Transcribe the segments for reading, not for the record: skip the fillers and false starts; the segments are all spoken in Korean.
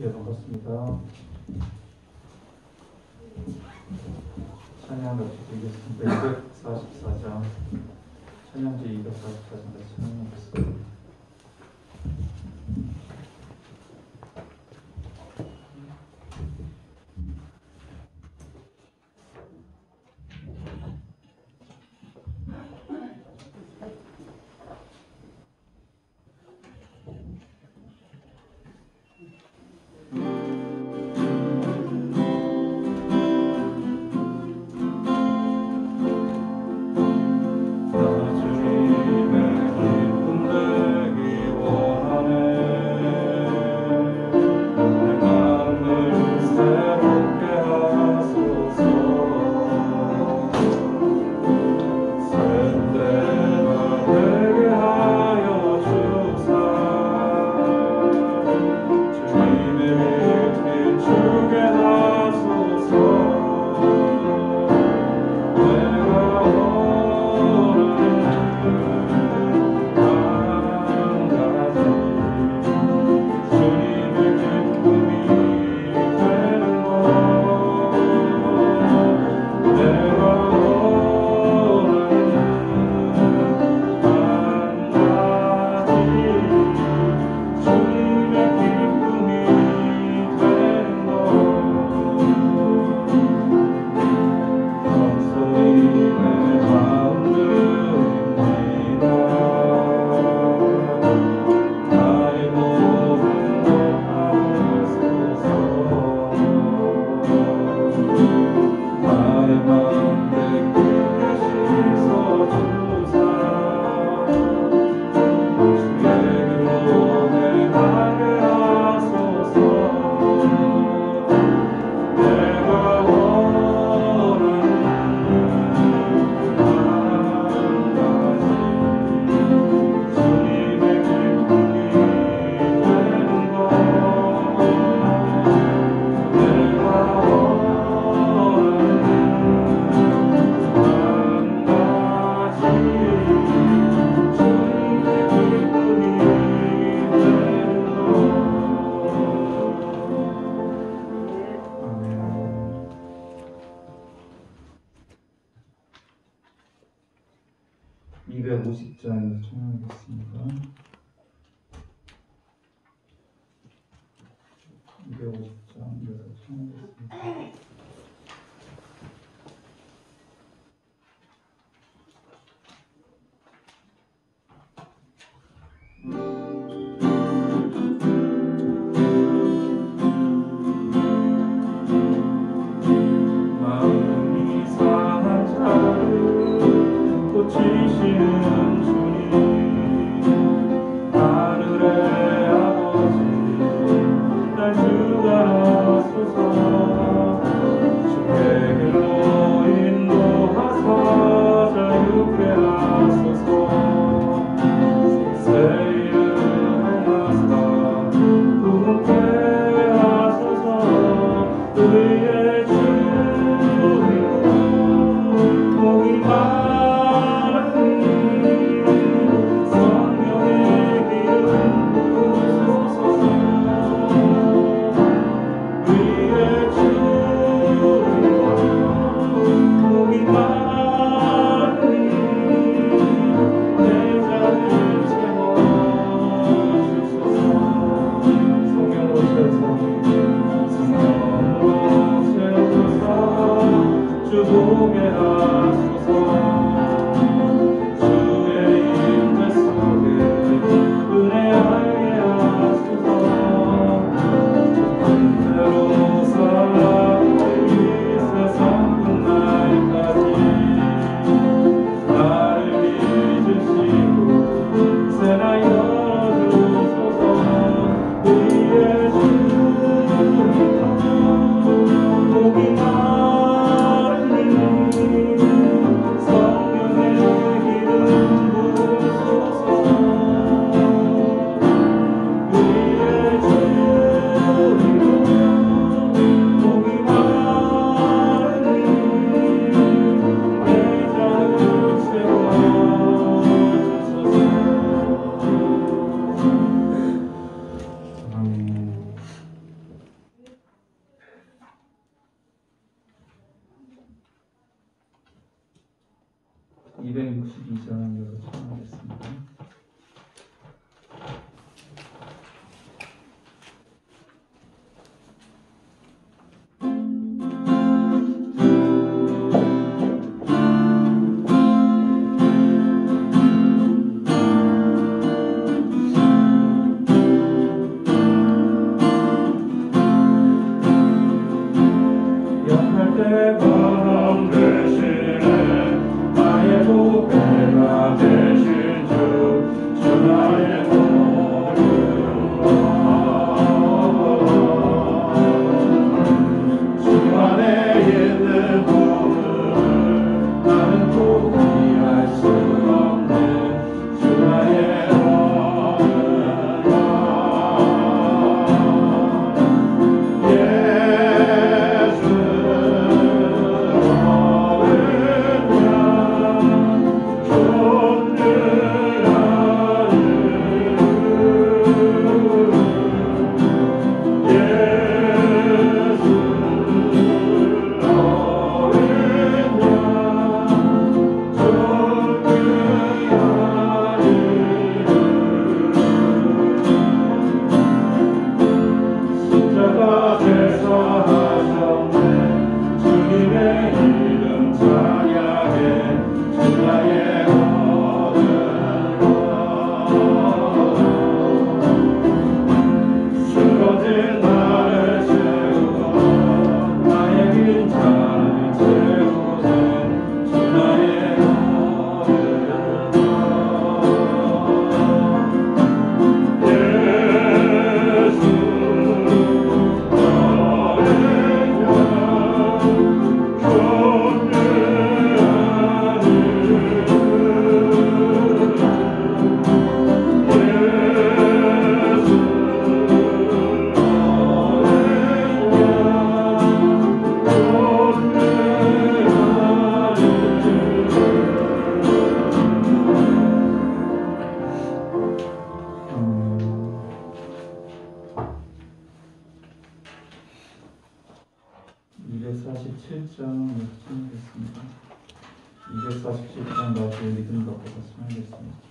예, 반갑습니다. 찬양 같이 드리겠습니다. 244장, 찬양지 244장 같이 찬양하겠습니다. 하늘의 아버지 날 주가 247장에서 참여하겠습니다. 247장 나중에 믿음 갖고 참여하겠습니다.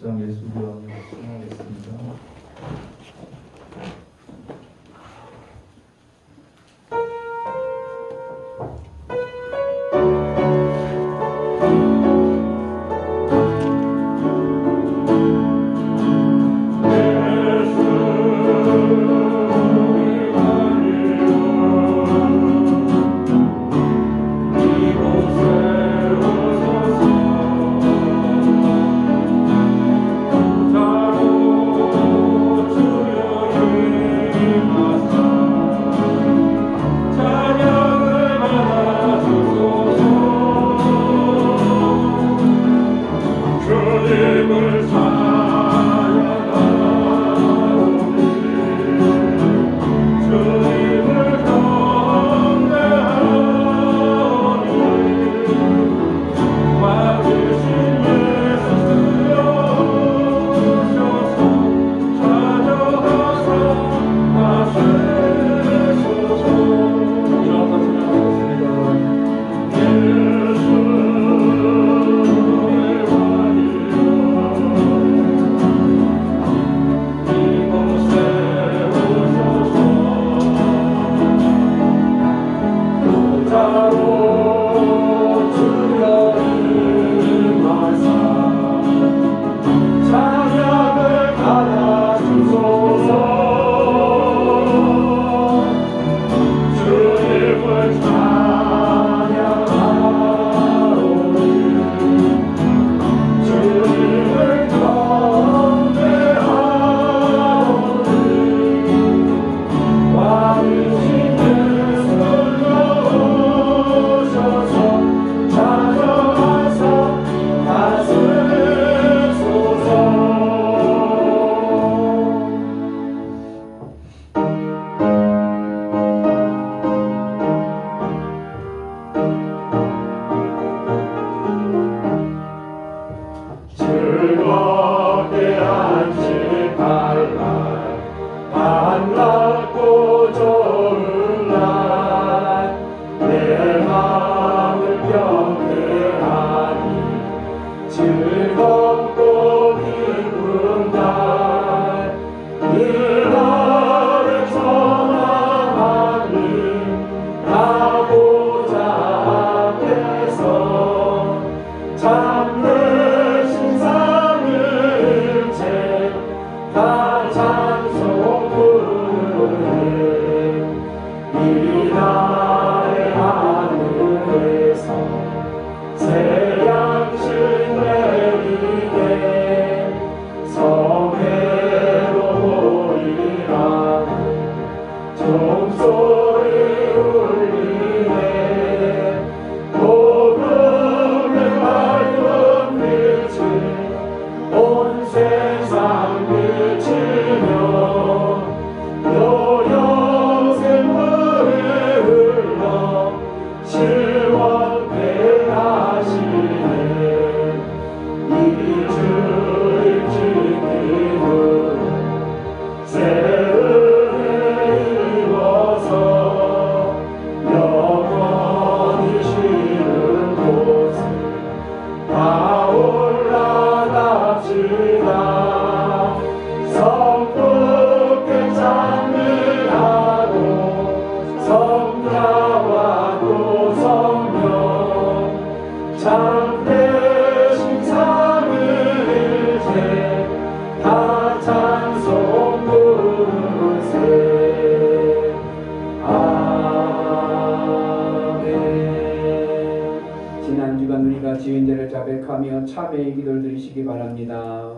6장 예수교황을 시청하겠습니다. 자백하며 참회의 기도를 드리시기 바랍니다.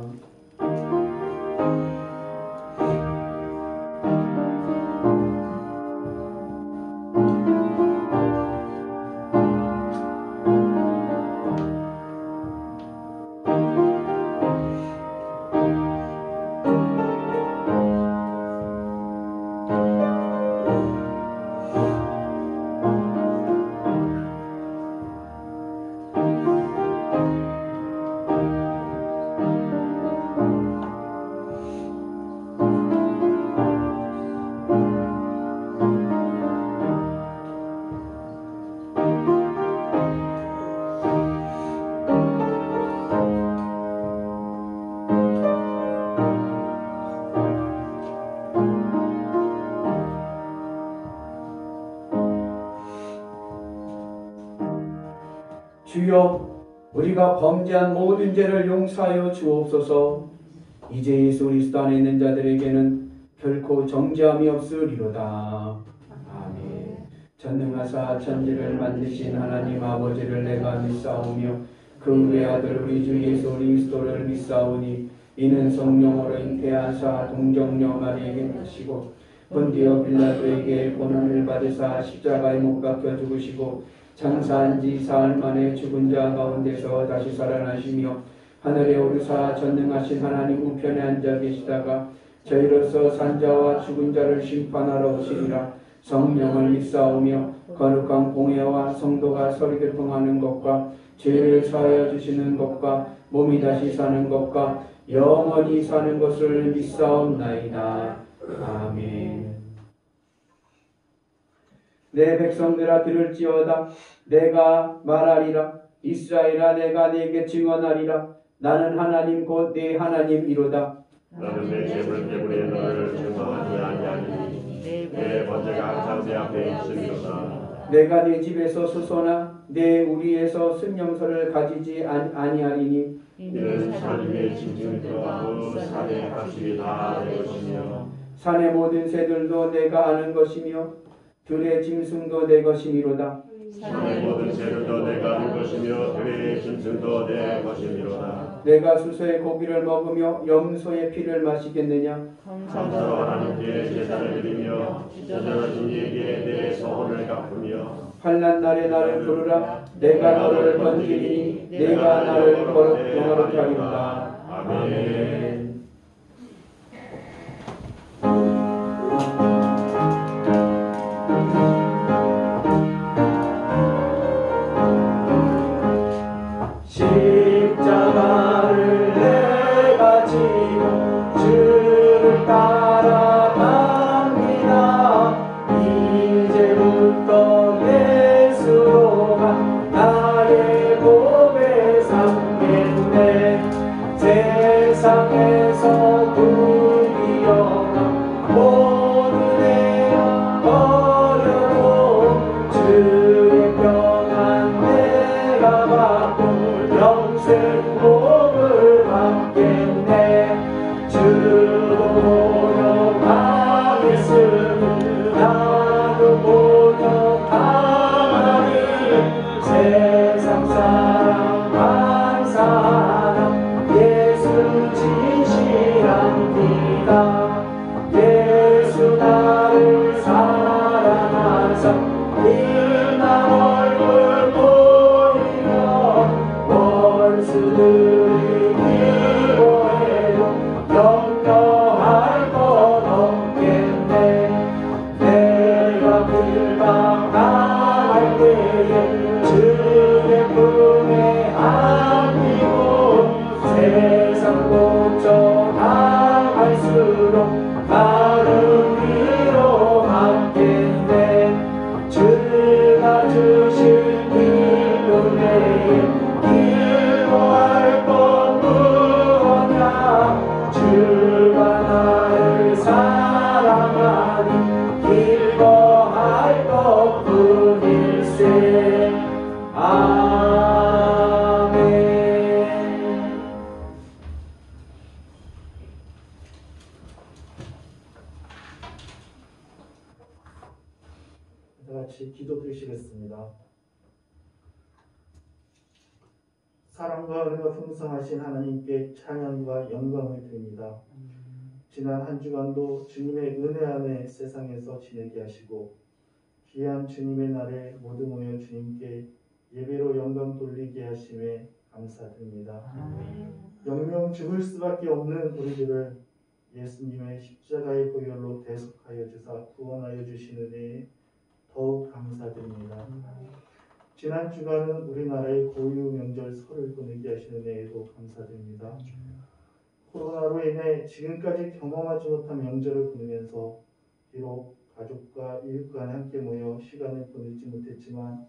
주여 우리가 범죄한 모든 죄를 용서하여 주옵소서. 이제 예수 그리스도 안에 있는 자들에게는 결코 정죄함이 없으리로다. 아멘. 전능하사 천지를 만드신 하나님 아버지를 내가 믿사오며 그 외아들 우리 주 예수 그리스도를 믿사오니 이는 성령으로 잉태하사 동정녀 마리에게 하시고 본디오 빌라도에게 고난을 받으사 십자가에 못 박혀 죽으시고 장사한 지 사흘 만에 죽은 자 가운데서 다시 살아나시며 하늘에 오르사 전능하신 하나님 우편에 앉아 계시다가 저희로서 산자와 죽은 자를 심판하러 오시리라. 성령을 믿사오며 거룩한 공회와 성도가 서로 교통하는 것과 죄를 사하여 주시는 것과 몸이 다시 사는 것과 영원히 사는 것을 믿사옵나이다. 아멘. 내 백성들아 들을지어다. 내가 말하리라. 이스라엘아 내가 네게 증언하리라. 나는 하나님 곧 네 하나님이로다. 나는 내 재물 때문에 너를 증언하지 아니하리니 내 번제가 항상 내 앞에 있으리로다. 내가 네 집에서 수소나 내 우리에서 순념서를 가지지 아니하리니 이는 하나님의 진중이 들어가고 산의 값이 다 내 것이며 산의 모든 새들도 내가 아는 것이며 들의 짐승도 내 것이미로다. 산의 모든 새들도 내가 아는 것이며 들의 짐승도 내 것이미로다. 내가 수소의 고기를 먹으며 염소의 피를 마시겠느냐? 감사로 하나님께 제사를 드리며 전능하신 이에게 내 서원을 갚으며 환난 날에 나를 부르라. 내가 너를 건지리니 내가 나를 영화롭게 하리로다. 아멘. 십자가를 내가 지고 주를 따라갑니다. 이제부터 예수가 나의 몸에 삼겠네. 세상에서 불이여나 모든 애야 버려도 주의 평안 내가 받고 영생 복을 받겠네. 주도 모욕하겠으니 나도 모욕하리. 세상 사람 감사하나 예수 진실합니다. 예수 나를 사랑하사 빛난 얼굴 보이며 원수들이 미워해도 염려할 것 없겠네. 내가 불방당할 때에 주의 품에 안기고 세상 걱정할수록 나를 위로받겠네. 주가 주신 은혜에 기뻐할 것 무엇냐. 주가 나를 사랑하니 기뻐할 것뿐일세. 아멘. 다 같이 기도 드리시겠습니다. 사랑과 은혜가 풍성하신 하나님께 찬양과 영광을 드립니다. 지난 한 주간도 주님의 은혜 안에 세상에서 지내게 하시고 귀한 주님의 날에 모두 모여 주님께 예배로 영광 돌리게 하심에 감사드립니다. 영영 죽을 수밖에 없는 우리들을 예수님의 십자가의 보혈로 대속하여 주사 구원하여 주신 은혜에 더욱 감사드립니다. 지난 주간은 우리나라의 고유 명절 설을 보내게 하시는 은혜에도 감사드립니다. 코로나로 인해 지금까지 경험하지 못한 명절을 보내면서 비록 가족과 이웃 간에 함께 모여 시간을 보내지 못했지만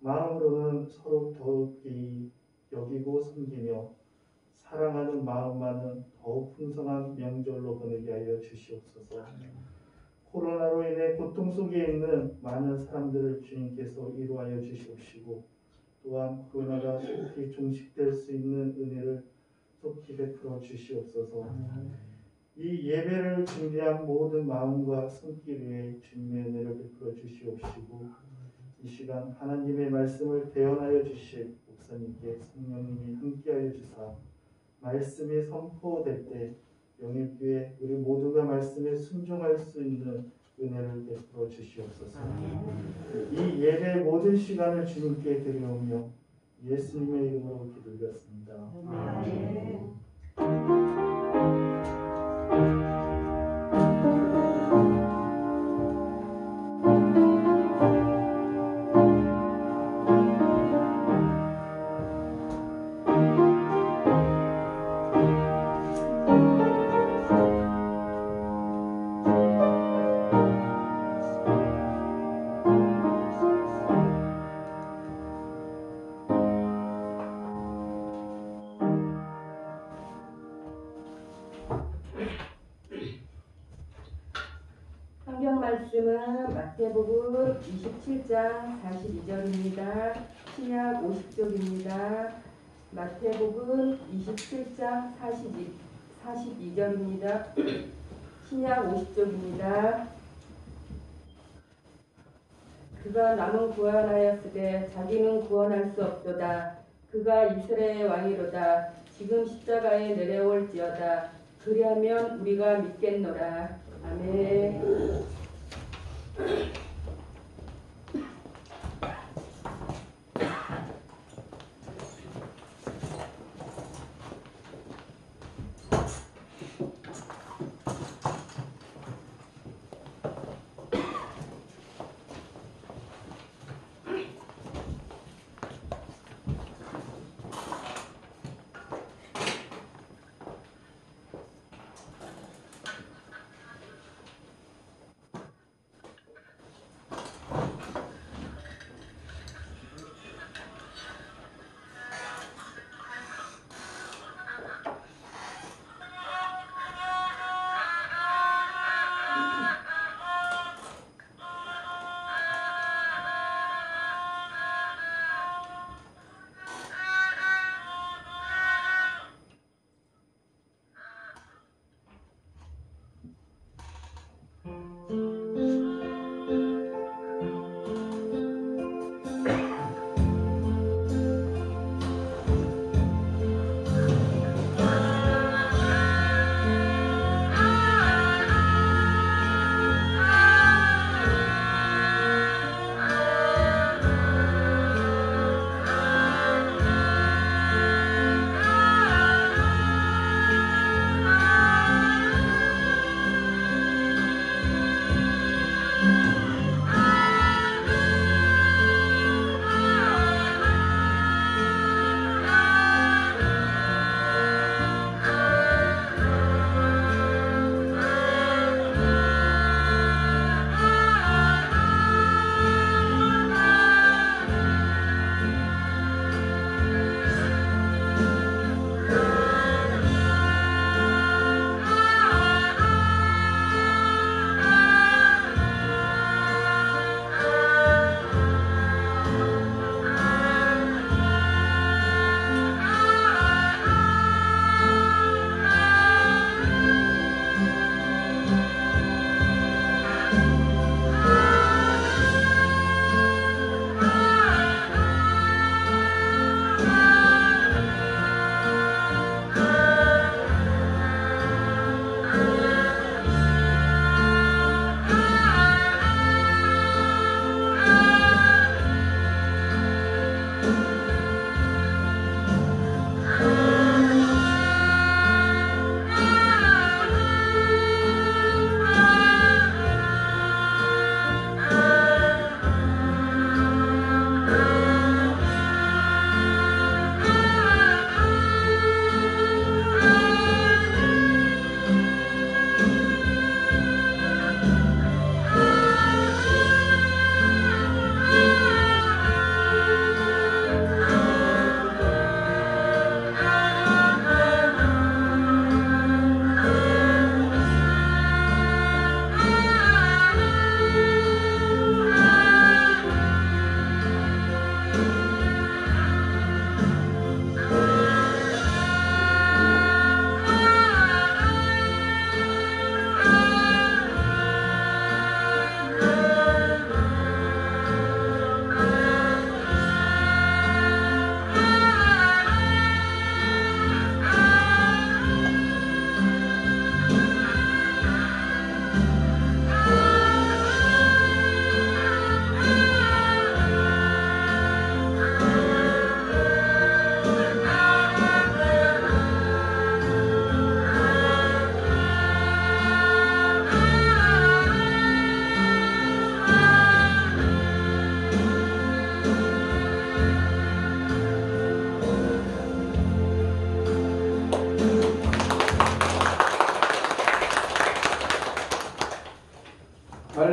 마음으로는 서로 더욱이 여기고 섬기며 사랑하는 마음만은 더욱 풍성한 명절로 보내게 하여 주시옵소서. 코로나로 인해 고통 속에 있는 많은 사람들을 주님께서 위로하여 주시옵시고 또 또한 코로나가 속히 종식될 수 있는 은혜를 속히 베풀어 주시옵소서. 이 예배를 준비한 모든 마음과 손길 위에 주님의 은혜를 베풀어 주시옵시고 이 시간 하나님의 말씀을 대언하여 주실 목사님께 성령님이 함께하여 주사 말씀이 선포될 때 영일교회 우리 모두가 말씀에 순종할 수 있는 은혜를 베풀어 주시옵소서. 이 예배 모든 시간을 주님께 드리오며 예수님의 이름으로 기도드렸습니다. 성경 말씀은 마태복음 27장 42절입니다. 신약 50쪽입니다. 마태복음 27장 42절입니다. 신약 50쪽입니다. 그가 남은 구원하였으되 자기는 구원할 수 없도다. 그가 이스라엘의 왕이로다. 지금 십자가에 내려올지어다. 그리하면 우리가 믿겠노라. 아멘.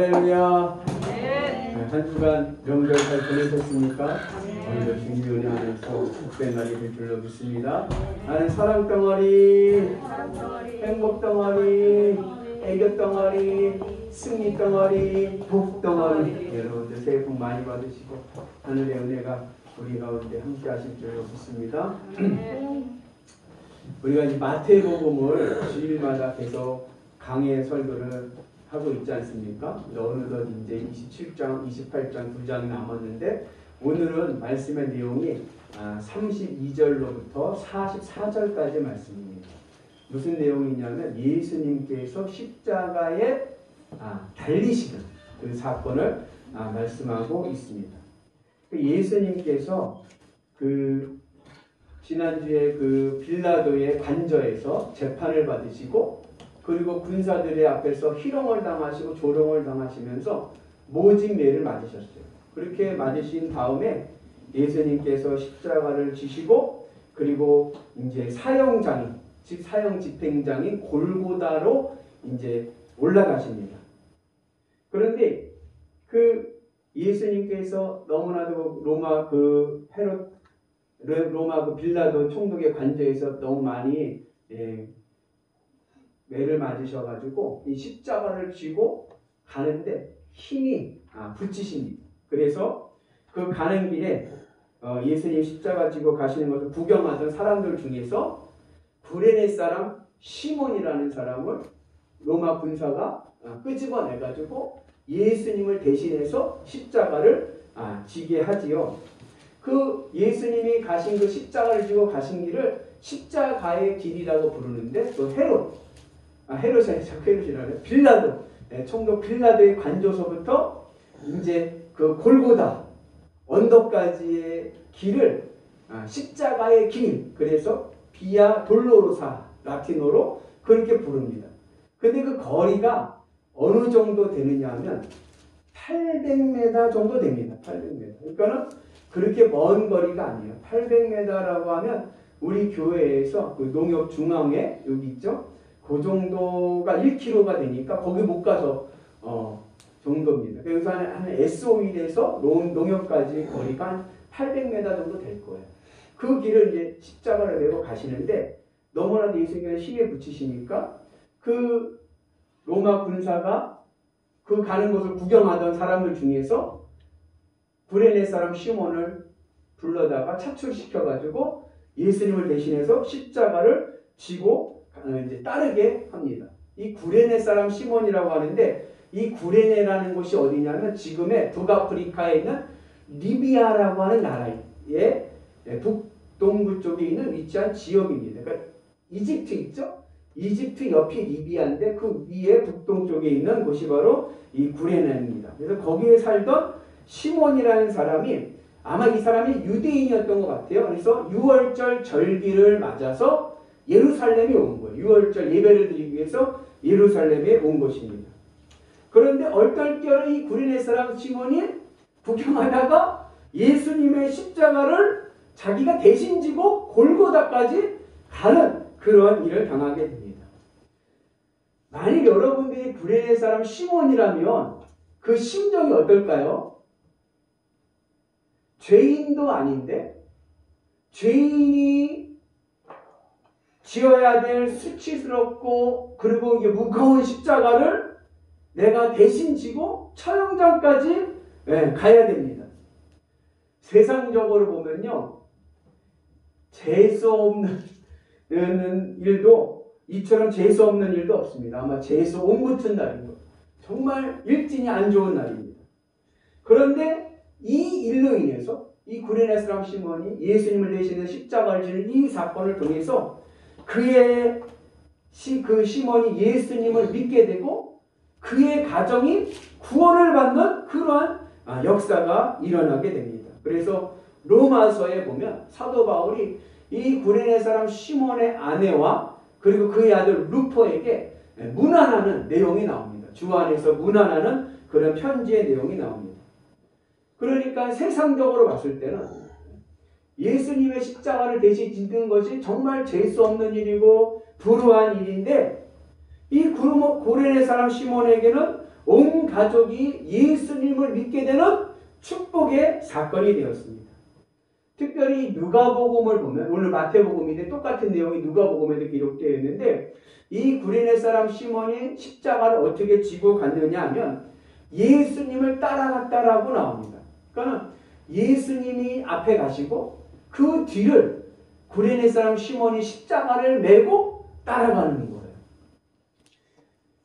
할렐루야. 네, 한 주간 명절 잘 보내셨습니까? 오늘도 주님의 은혜 안에서 복된 날이 될 줄로 믿습니다. 나는 사랑 덩어리, 행복 덩어리, 애교 덩어리, 승리 덩어리, 복 덩어리. 여러분들 새해 복 많이 받으시고 하늘의 은혜가 우리 가운데 함께 하실 줄로 믿습니다. 우리가 이 마태복음을 주일마다 계속 강해 설교를 하고 있지 않습니까? 어느덧 이제 27장, 28장 2장 남았는데 오늘은 말씀의 내용이 32절로부터 44절까지 말씀입니다. 무슨 내용이냐면 예수님께서 십자가에 달리시는 그 사건을 말씀하고 있습니다. 예수님께서 지난주에 빌라도의 관저에서 재판을 받으시고 그리고 군사들의 앞에서 희롱을 당하시고 조롱을 당하시면서 모진매를 맞으셨어요. 그렇게 맞으신 다음에 예수님께서 십자가를 지시고 그리고 이제 사형장인 즉 사형 집행장인 골고다로 이제 올라가십니다. 그런데 예수님께서 너무나도 로마 빌라도 총독의 관저에서 너무 많이 매를 맞으셔가지고 이 십자가를 쥐고 가는데 힘이 붙이십니다. 그래서 그 가는 길에 예수님 십자가 지고 가시는 것을 구경하던 사람들 중에서 구레네 사람 시몬이라는 사람을 로마 군사가 끄집어내가지고 예수님을 대신해서 십자가를 지게 하지요. 그 예수님이 가신 그 십자가를 지고 가신 길을 십자가의 길이라고 부르는데 또 헤롯이라는 빌라도 총독 빌라도의 관저서부터 이제 그 골고다 언덕까지의 길을 십자가의 길, 그래서 비아 돌로로사 라틴어로 그렇게 부릅니다. 근데 그 거리가 어느 정도 되느냐 하면 800m 정도 됩니다. 800m. 그러니까는 그렇게 먼 거리가 아니에요. 800m라고 하면 우리 교회에서 그 농협 중앙에 여기 있죠? 그 정도가 1km가 되니까 거기 못 가서 정도입니다. 그래서 한 S5일에서 농협까지 거리가 한 800m 정도 될 거예요. 그 길을 이제 십자가를 메고 가시는데 너무나도 예수님께서 힘에 붙이시니까 그 로마 군사가 그 가는 곳을 구경하던 사람들 중에서 구레네 사람 시몬을 불러다가 차출시켜가지고 예수님을 대신해서 십자가를 지고 이제 따르게 합니다. 이 구레네 사람 시몬이라고 하는데 이 구레네라는 곳이 어디냐면 지금의 북아프리카에 있는 리비아라고 하는 나라의 북동부 쪽에 있는 위치한 지역입니다. 그러니까 이집트 있죠? 이집트 옆이 리비아인데 그 위에 북동쪽에 있는 곳이 바로 이 구레네입니다. 그래서 거기에 살던 시몬이라는 사람이 아마 이 사람이 유대인이었던 것 같아요. 그래서 6월절 절기를 맞아서 예루살렘에 온 거예요. 6월절 예배를 드리기 위해서 예루살렘에 온 것입니다. 그런데 얼떨결에 이 구레네 사람 시몬이 구경하다가 예수님의 십자가를 자기가 대신 지고 골고다까지 가는 그런 일을 당하게 됩니다. 만일 여러분들이 구레네 사람 시몬이라면 그 심정이 어떨까요? 죄인도 아닌데 죄인이 지어야 될 수치스럽고 그리고 이게 무거운 십자가를 내가 대신 지고 처형장까지 가야 됩니다. 세상적으로 보면요, 재수 없는 일도 이처럼 재수 없는 일도 없습니다. 아마 재수 온 붙은 날이고 정말 일진이 안 좋은 날입니다. 그런데 이 일로 인해서 이 구레네 사람 시몬이 예수님을 대신해 십자가를 지는 이 사건을 통해서 그 시몬이 예수님을 믿게 되고 그의 가정이 구원을 받는 그러한 역사가 일어나게 됩니다. 그래서 로마서에 보면 사도 바울이 이 구레네 사람 시몬의 아내와 그리고 그의 아들 루포에게 문안하는 내용이 나옵니다. 주 안에서 문안하는 그런 편지의 내용이 나옵니다. 그러니까 세상적으로 봤을 때는 예수님의 십자가를 대신 짓는 것이 정말 재수 없는 일이고 불우한 일인데 이 구레네 사람 시몬에게는 온 가족이 예수님을 믿게 되는 축복의 사건이 되었습니다. 특별히 누가복음을 보면, 오늘 마태복음인데 똑같은 내용이 누가복음에도 기록되어 있는데, 이 구레네 사람 시몬이 십자가를 어떻게 지고 갔느냐 하면 예수님을 따라갔다라고 나옵니다. 그러니까 예수님이 앞에 가시고 그 뒤를 구레네 사람 시몬이 십자가를 메고 따라가는 거예요.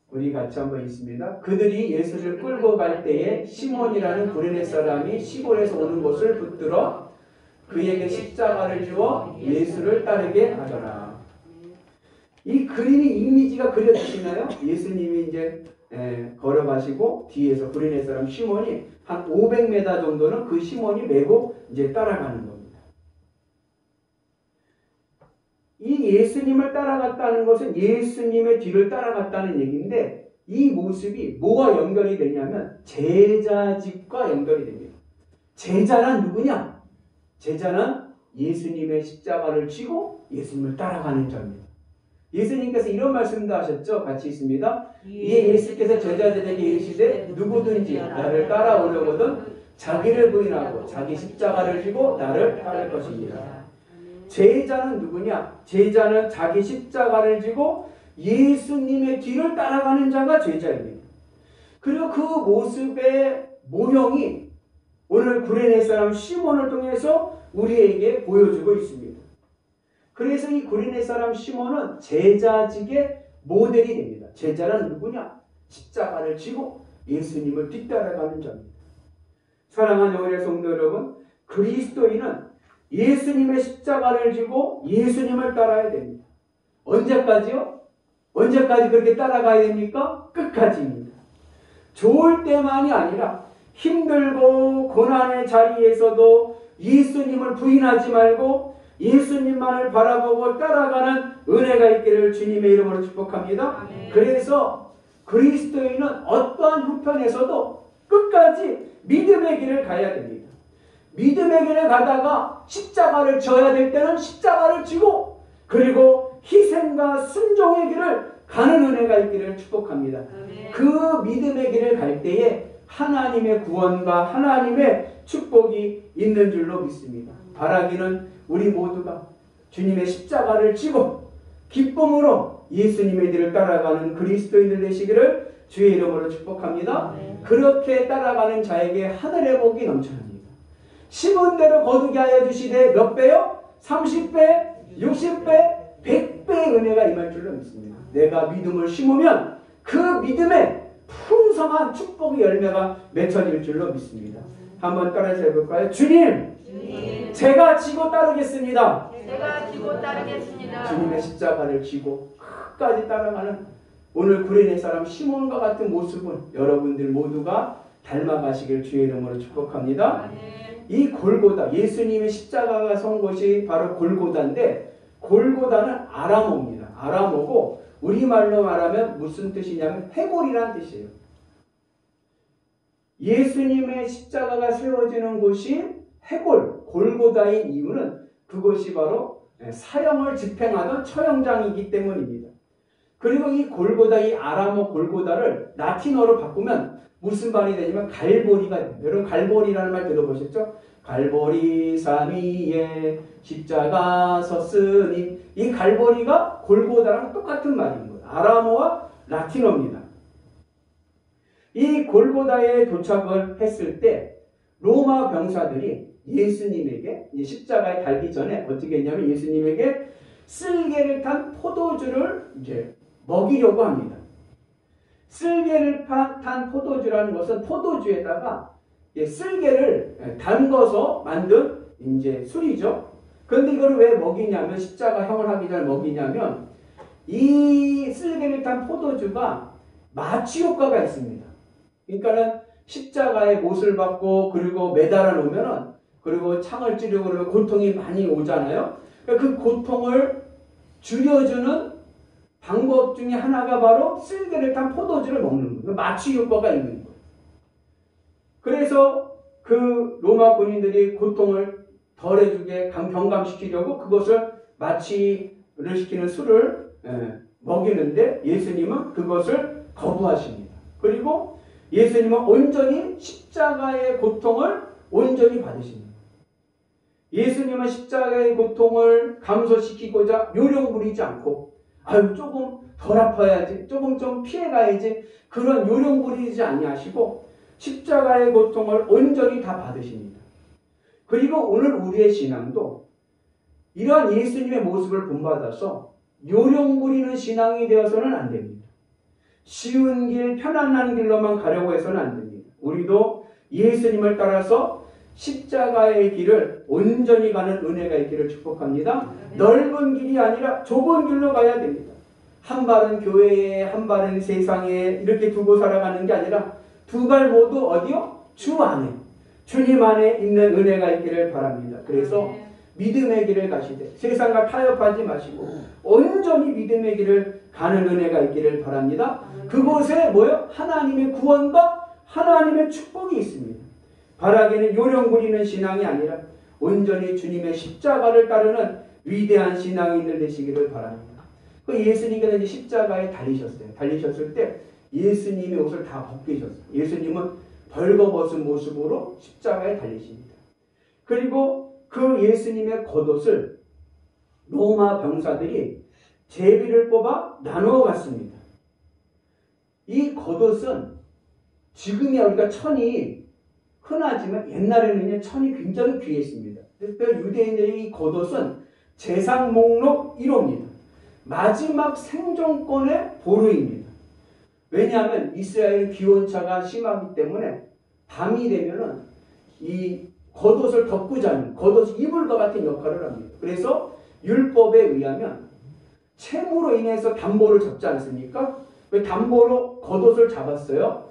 우리 같이 한번 읽습니다. 그들이 예수를 끌고 갈 때에 시몬이라는 구레네 사람이 시골에서 오는 것을 붙들어 그에게 십자가를 주어 예수를 따르게 하더라. 이 그림이 이미지가 그려지시나요? 예수님이 이제 걸어가시고 뒤에서 구레네 사람 시몬이 한 500m 정도는 그 시몬이 메고 이제 따라가는 겁니다. 이 예수님을 따라갔다는 것은 예수님의 뒤를 따라갔다는 얘기인데, 이 모습이 뭐와 연결이 되냐면 제자직과 연결이 됩니다. 제자란 누구냐? 제자는 예수님의 십자가를 쥐고 예수님을 따라가는 자입니다. 예수님께서 이런 말씀도 하셨죠. 같이 있습니다. 이에 예수께서 제자들에게 이르시되 누구든지 나를 따라오려거든 자기를 부인하고 자기 십자가를 쥐고 나를 따를 것입니다. 제자는 누구냐? 제자는 자기 십자가를 지고 예수님의 뒤를 따라가는 자가 제자입니다. 그리고 그 모습의 모형이 오늘 구레네 사람 시몬을 통해서 우리에게 보여주고 있습니다. 그래서 이 구레네 사람 시몬은 제자직의 모델이 됩니다. 제자는 누구냐? 십자가를 지고 예수님을 뒤따라가는 자입니다. 사랑하는 우리 성도 여러분, 그리스도인은 예수님의 십자가를 지고 예수님을 따라야 됩니다. 언제까지요? 언제까지 그렇게 따라가야 됩니까? 끝까지입니다. 좋을 때만이 아니라 힘들고 고난의 자리에서도 예수님을 부인하지 말고 예수님만을 바라보고 따라가는 은혜가 있기를 주님의 이름으로 축복합니다. 그래서 그리스도인은 어떠한 형편에서도 끝까지 믿음의 길을 가야 됩니다. 믿음의 길을 가다가 십자가를 져야 될 때는 십자가를 지고, 그리고 희생과 순종의 길을 가는 은혜가 있기를 축복합니다. 그 믿음의 길을 갈 때에 하나님의 구원과 하나님의 축복이 있는 줄로 믿습니다. 바라기는 우리 모두가 주님의 십자가를 지고 기쁨으로 예수님의 길을 따라가는 그리스도인들 되시기를 주의 이름으로 축복합니다. 그렇게 따라가는 자에게 하늘의 복이 넘쳐납니다. 심은 대로 거두게 하여 주시되 몇 배요? 30배, 60배, 100배의 은혜가 임할 줄로 믿습니다. 내가 믿음을 심으면 그 믿음에 풍성한 축복의 열매가 맺혀질 줄로 믿습니다. 한번 따라서 해볼까요? 주님, 제가 지고 따르겠습니다. 주님의 십자가를 지고 끝까지 따라가는 오늘 구레네 사람 시몬과 같은 모습을 여러분들 모두가 닮아가시길 주의 이름으로 축복합니다. 이 골고다, 예수님의 십자가가 선 곳이 바로 골고다인데, 골고다는 아람어입니다. 아람어고 우리말로 말하면 무슨 뜻이냐면 해골이란 뜻이에요. 예수님의 십자가가 세워지는 곳이 해골, 골고다인 이유는 그것이 바로 사형을 집행하던 처형장이기 때문입니다. 그리고 이 골고다, 이 아람어 골고다를 라틴어로 바꾸면 무슨 말이 되냐면 갈보리가 돼요. 여러분 갈보리라는 말 들어보셨죠? 갈보리 산 위에 십자가 섰으니, 이 갈보리가 골고다랑 똑같은 말인 거예요. 아람어와 라틴어입니다. 이 골고다에 도착을 했을 때 로마 병사들이 예수님에게 이제 십자가에 달기 전에 어떻게 했냐면 예수님에게 쓸개를 탄 포도주를 이제 먹이려고 합니다. 쓸개를 탄 포도주라는 것은 포도주에다가 쓸개를 담궈서 만든 이제 술이죠. 그런데 이걸 왜 먹이냐면, 십자가형을 하기 전에 먹이냐면, 이 쓸개를 탄 포도주가 마취 효과가 있습니다. 그러니까는 십자가에 못을 받고 그리고 매달아 놓으면은, 그리고 창을 찌르고 그러면 고통이 많이 오잖아요. 그 고통을 줄여주는 방법 중에 하나가 바로 쓸개를 탄 포도주를 먹는 거예요. 마취 효과가 있는 거예요. 그래서 그 로마 군인들이 고통을 덜해주게 경감시키려고 그것을 마취를 시키는 술을 먹이는데 예수님은 그것을 거부하십니다. 그리고 예수님은 온전히 십자가의 고통을 온전히 받으십니다. 예수님은 십자가의 고통을 감소시키고자 요령 부리지 않고 조금 덜 아파야지, 조금 좀 피해가야지, 그런 요령 부리지 아니하시고 십자가의 고통을 온전히 다 받으십니다. 그리고 오늘 우리의 신앙도 이러한 예수님의 모습을 본받아서 요령 부리는 신앙이 되어서는 안 됩니다. 쉬운 길, 편안한 길로만 가려고 해서는 안 됩니다. 우리도 예수님을 따라서 십자가의 길을 온전히 가는 은혜가 있기를 축복합니다. 넓은 길이 아니라 좁은 길로 가야 됩니다. 한 발은 교회에, 한 발은 세상에 이렇게 두고 살아가는 게 아니라 두 발 모두 어디요? 주 안에, 주님 안에 있는 은혜가 있기를 바랍니다. 그래서 믿음의 길을 가시되 세상과 타협하지 마시고 온전히 믿음의 길을 가는 은혜가 있기를 바랍니다. 그곳에 뭐요? 하나님의 구원과 하나님의 축복이 있습니다. 바라기는 요령 부리는 신앙이 아니라 온전히 주님의 십자가를 따르는 위대한 신앙인들 되시기를 바랍니다. 그 예수님께서 이제 십자가에 달리셨어요. 달리셨을 때 예수님의 옷을 다 벗기셨어요. 예수님은 벌거벗은 모습으로 십자가에 달리십니다. 그리고 그 예수님의 겉옷을 로마 병사들이 제비를 뽑아 나누어 갔습니다. 이 겉옷은 지금이야 우리가 천이 흔하지만 옛날에는요 천이 굉장히 귀했습니다. 특별히 유대인들의 이 겉옷은 재상 목록 1호입니다. 마지막 생존권의 보루입니다. 왜냐하면 이스라엘 기온차가 심하기 때문에 밤이 되면은 이 겉옷을 덮고 자는 겉옷이 이불과 같은 역할을 합니다. 그래서 율법에 의하면 채무로 인해서 담보를 잡지 않습니까? 왜 담보로 겉옷을 잡았어요?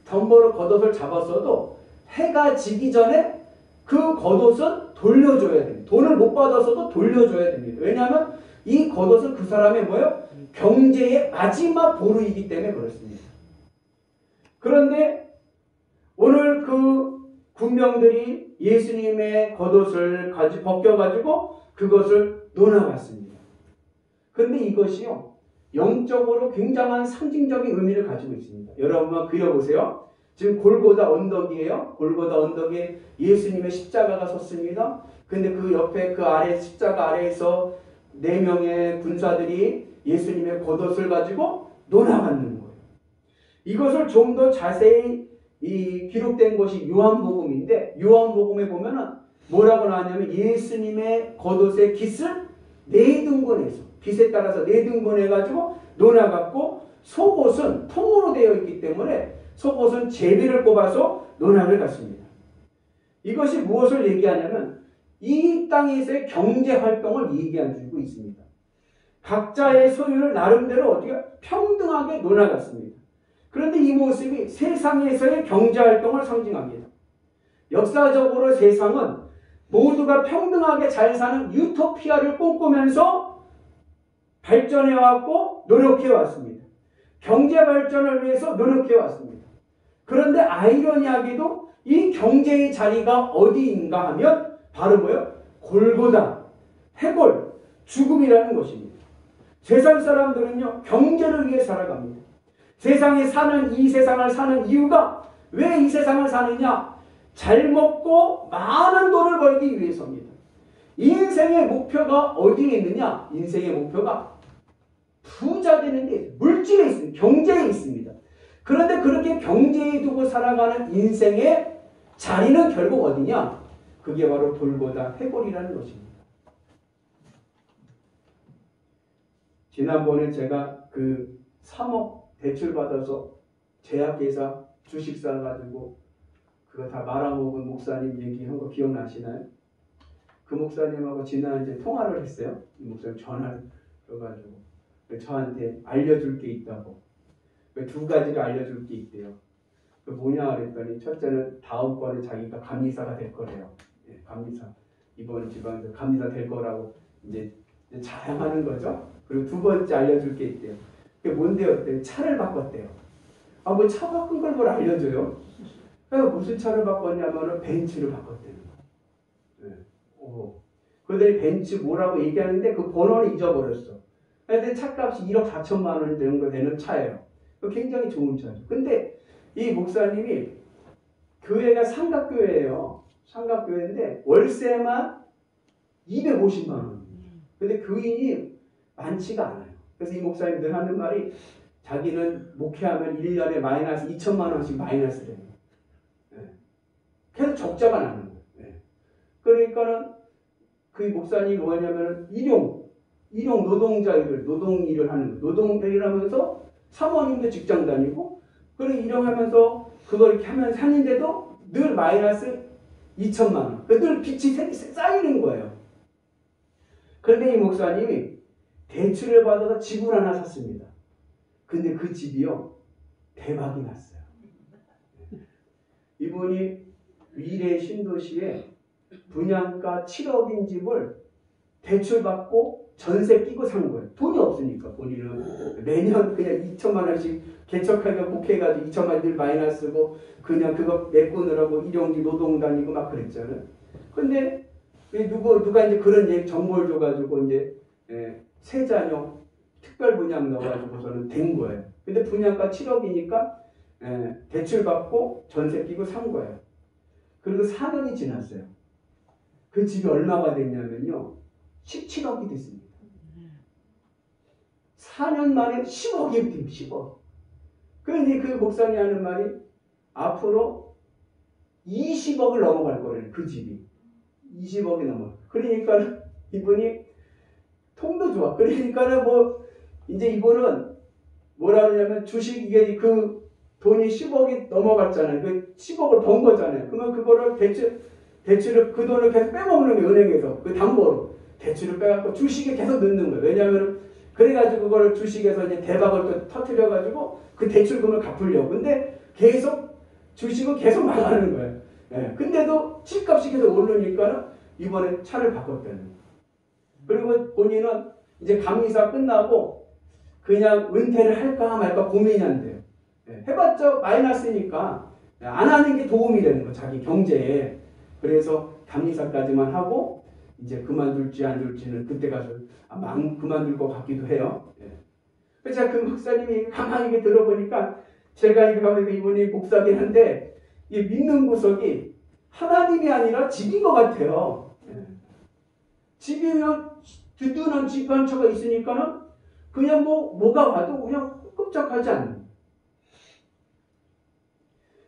담보로 겉옷을 잡았어도 해가 지기 전에 그 겉옷은 돌려줘야 됩니다. 돈을 못 받았어도 돌려줘야 됩니다. 왜냐하면 이 겉옷은 그 사람의 뭐예요? 경제의 마지막 보루이기 때문에 그렇습니다. 그런데 오늘 그 군병들이 예수님의 겉옷을 벗겨가지고 그것을 놓아갔습니다. 그런데 이것이요 영적으로 굉장한 상징적인 의미를 가지고 있습니다. 여러분만 그려보세요. 지금 골고다 언덕이에요. 골고다 언덕에 예수님의 십자가가 섰습니다. 근데 그 옆에 그 아래 십자가 아래에서 4명의 군사들이 예수님의 겉옷을 가지고 놓아갔는 거예요. 이것을 좀 더 자세히 기록된 것이 요한복음인데 요한복음에 보면은 뭐라고 나왔냐면 예수님의 겉옷의 깃을 4등분해서 깃에 따라서 4등분해가지고 놓아갔고 속옷은 통으로 되어 있기 때문에 속옷은 제비를 뽑아서 논학을 갔습니다. 이것이 무엇을 얘기하냐면 이 땅에서의 경제활동을 얘기해주고 있습니다. 각자의 소유를 나름대로 어떻게 평등하게 논아갔습니다. 그런데 이 모습이 세상에서의 경제활동을 상징합니다. 역사적으로 세상은 모두가 평등하게 잘 사는 유토피아를 꿈꾸면서 발전해왔고 노력해왔습니다. 경제발전을 위해서 노력해왔습니다. 그런데 아이러니하게도 이 경제의 자리가 어디인가 하면 바로 뭐예요? 골고다, 해골, 죽음이라는 것입니다. 세상 사람들은요 경제를 위해 살아갑니다. 세상에 사는 이 세상을 사는 이유가 왜 이 세상을 사느냐? 잘 먹고 많은 돈을 벌기 위해서입니다. 인생의 목표가 어디에 있느냐? 인생의 목표가 부자 되는 데 있습니다. 물질에 있습니다. 경제에 있습니다. 그런데 그렇게 경제에 두고 살아가는 인생의 자리는 결국 어디냐? 그게 바로 돌보다 해골이라는 것입니다. 지난번에 제가 그 3억 대출 받아서 제약회사 주식 사가지고 그거 다 말아먹은 목사님 얘기한 거 기억나시나요? 그 목사님하고 지난주에 통화를 했어요. 이 목사님 전화를 해가지고 저한테 알려줄 게 있다고. 2가지를 알려줄 게 있대요. 그 뭐냐 그랬더니 첫째는 다음번에 자기가 감리사가 될 거래요. 예, 감리사. 이번 지방에서 감리사 될 거라고 이제 자랑하는 거죠. 그리고 2번째 알려줄 게 있대요. 그게 뭔데요? 차를 바꿨대요. 뭐 차 바꾼 걸 뭘 알려줘요? 그래서 무슨 차를 바꿨냐면은 벤츠를 바꿨대요. 네. 그들이 벤츠 뭐라고 얘기하는데 그 번호를 잊어버렸어. 근데 차값이 1억 4천만 원 정도 되는 차예요. 굉장히 좋은 차죠. 근데 이 목사님이 교회가 삼각교회예요. 삼각교회인데 월세만 250만 원. 근데 교인이 많지가 않아요. 그래서 이 목사님 늘 하는 말이 자기는 목회하면 1년에 마이너스 2천만 원씩 마이너스래요. 계속 적자가 나는 거예요. 그러니까는 그 목사님이 뭐냐면은 일용 노동자들, 노동 일을 하는, 노동 일을 하면서 사모님도 직장 다니고, 그리고 일용하면서 그걸 이렇게 하면서 하는데도 늘 마이너스 2천만 원. 늘 빚이 쌓이는 거예요. 그런데 이 목사님이 대출을 받아서 집을 하나 샀습니다. 근데 그 집이요, 대박이 났어요. 이분이 위례 신도시에 분양가 7억인 집을 대출받고 전세 끼고 산 거예요. 돈이 없으니까 본인은 매년 그냥 2천만 원씩 개척하게 목해가지고 2천만 원들 마이너스고 그냥 그거 메꾸느라고 일용직 노동 다니고 막 그랬잖아요. 근데 누가 이제 그런 정보를 줘가지고 이제 세 자녀 특별 분양 넣어가지고서는 된 거예요. 근데 분양가 7억이니까 대출받고 전세 끼고 산 거예요. 그리고 4년이 지났어요. 그 집이 얼마가 됐냐면요, 17억이 됐습니다. 4년 만에 10억이 돼요. 10억. 그런데 그 목사님이 하는 말이 앞으로 20억을 넘어갈 거래요. 그 집이 20억이 넘어. 그러니까 이분이 통도 좋아. 그러니까는 뭐 이제 이분은 뭐라 그러냐면 주식 이게 그 돈이 10억이 넘어갔잖아요. 그 10억을 번 거잖아요. 그러면 그거를 대출을 그 돈을 계속 빼먹는 거예요. 은행에서 그 담보로 대출을 빼갖고 주식에 계속 넣는 거예요. 왜냐하면 그래가지고 그걸 주식에서 이제 대박을 또 터뜨려가지고 그 대출금을 갚으려고. 근데 계속 주식은 계속 망하는 거예요. 근데도 집값이 계속 오르니까는 이번에 차를 바꿨다는 거예요. 그리고 본인은 이제 감리사 끝나고 그냥 은퇴를 할까 말까 고민이 안 돼요. 해봤자 마이너스니까 안 하는 게 도움이 되는 거예요. 자기 경제에. 그래서 감리사까지만 하고 이제 그만둘지 안 둘지는 그때 가서 그만둘 것 같기도 해요. 그래서 제가 그 목사님이 가만히 이렇게 들어보니까 제가 이분이 목사긴 한데 이 믿는 구석이 하나님이 아니라 집인 것 같아요. 집이면 든든한 집 한 채가 있으니까는 그냥 뭐가 와도 그냥 끔찍하지 않는.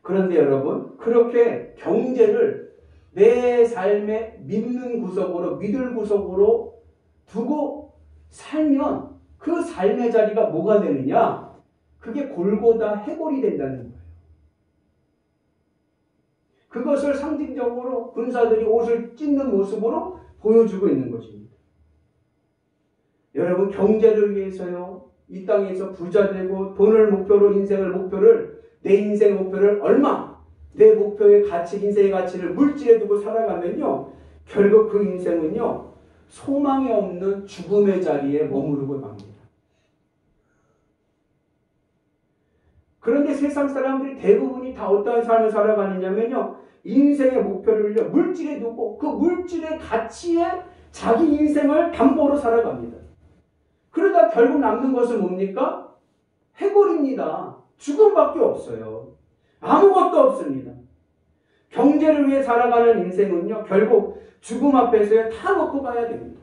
그런데 여러분, 그렇게 경제를 내 삶의 믿는 구석으로, 믿을 구석으로 두고 살면 그 삶의 자리가 뭐가 되느냐? 그게 골고다 해골이 된다는 거예요. 그것을 상징적으로 군사들이 옷을 찢는 모습으로 보여주고 있는 것입니다. 여러분, 경제를 위해서요, 이 땅에서 부자 되고 돈을 목표로 내 인생의 목표를 내 목표의 가치, 인생의 가치를 물질에 두고 살아가면요, 결국 그 인생은요, 소망이 없는 죽음의 자리에 머무르고 맙니다. 그런데 세상 사람들이 대부분이 다 어떠한 삶을 살아가느냐면요, 인생의 목표를요, 물질에 두고 그 물질의 가치에 자기 인생을 담보로 살아갑니다. 그러다 결국 남는 것은 뭡니까? 해골입니다. 죽음밖에 없어요. 아무것도 없습니다. 경제를 위해 살아가는 인생은요, 결국 죽음 앞에서 다 놓고 가야 됩니다.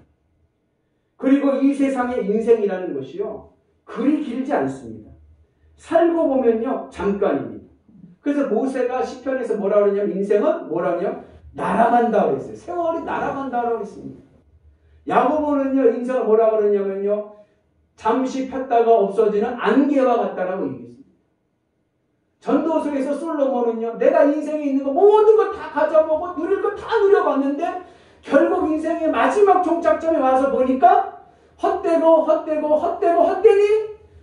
그리고 이 세상의 인생이라는 것이요, 그리 길지 않습니다. 살고 보면요, 잠깐입니다. 그래서 모세가 시편에서 뭐라 그러냐면, 인생은 뭐라냐? 날아간다 그랬어요. 세월이 날아간다고 그랬습니다. 야고보는요, 인생을 뭐라 그러냐면요, 잠시 폈다가 없어지는 안개와 같다라고 얘기했습니다. 전도서에서 솔로몬은요, 내가 인생에 있는 거 모든 걸 다 가져보고 누릴 거 다 누려봤는데 결국 인생의 마지막 종착점에 와서 보니까 헛되니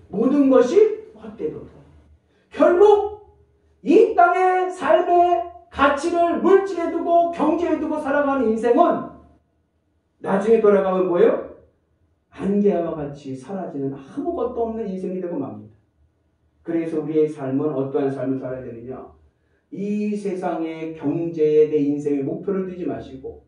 모든 것이 헛되도다. 결국 이 땅의 삶의 가치를 물질에 두고 경제에 두고 살아가는 인생은 나중에 돌아가면 뭐예요? 안개와 같이 사라지는 아무것도 없는 인생이 되고 맙니다. 그래서 우리의 삶은 어떠한 삶을 살아야 되느냐? 이 세상의 경제에 내 인생의 목표를 두지 마시고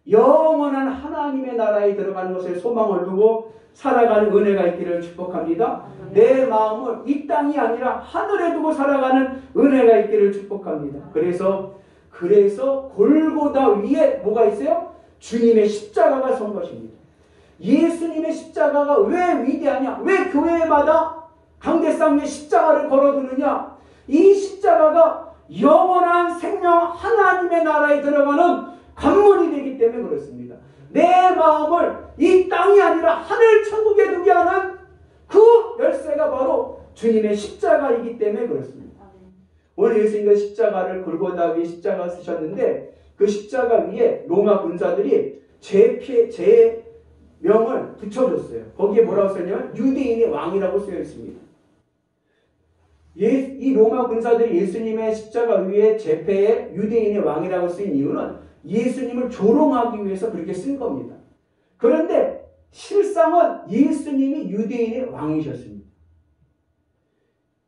영원한 하나님의 나라에 들어가는 것에 소망을 두고 살아가는 은혜가 있기를 축복합니다. 내 마음을 이 땅이 아니라 하늘에 두고 살아가는 은혜가 있기를 축복합니다. 그래서 골고다 위에 뭐가 있어요? 주님의 십자가가 선 것입니다. 예수님의 십자가가 왜 위대하냐? 왜 교회마다 강대상에 십자가를 걸어두느냐? 이 십자가가 영원한 생명 하나님의 나라에 들어가는 관문이 되기 때문에 그렇습니다. 내 마음을 이 땅이 아니라 하늘 천국에 두게 하는 그 열쇠가 바로 주님의 십자가이기 때문에 그렇습니다. 오늘 예수님과 십자가를 골고다 위에 십자가 쓰셨는데 그 십자가 위에 로마 군사들이 제 명을 붙여줬어요. 거기에 뭐라고 써냐면 유대인의 왕이라고 쓰여 있습니다. 이 로마 군사들이 예수님의 십자가 위에 제패에 유대인의 왕이라고 쓴 이유는 예수님을 조롱하기 위해서 그렇게 쓴 겁니다. 그런데 실상은 예수님이 유대인의 왕이셨습니다.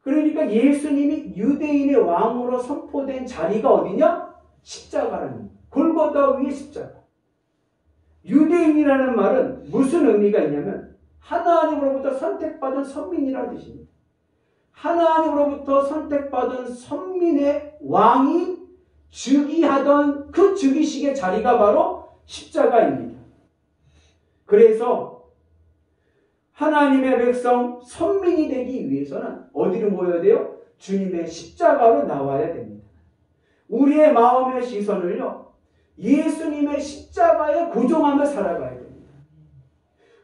그러니까 예수님이 유대인의 왕으로 선포된 자리가 어디냐? 십자가라는 골고다 위에 십자가. 유대인이라는 말은 무슨 의미가 있냐면 하나님으로부터 선택받은 선민이라는 뜻입니다. 하나님으로부터 선택받은 선민의 왕이 즉위하던 그 즉위식의 자리가 바로 십자가입니다. 그래서 하나님의 백성 선민이 되기 위해서는 어디로 모여야 돼요? 주님의 십자가로 나와야 됩니다. 우리의 마음의 시선을요, 예수님의 십자가에 고정하며 살아가야 됩니다.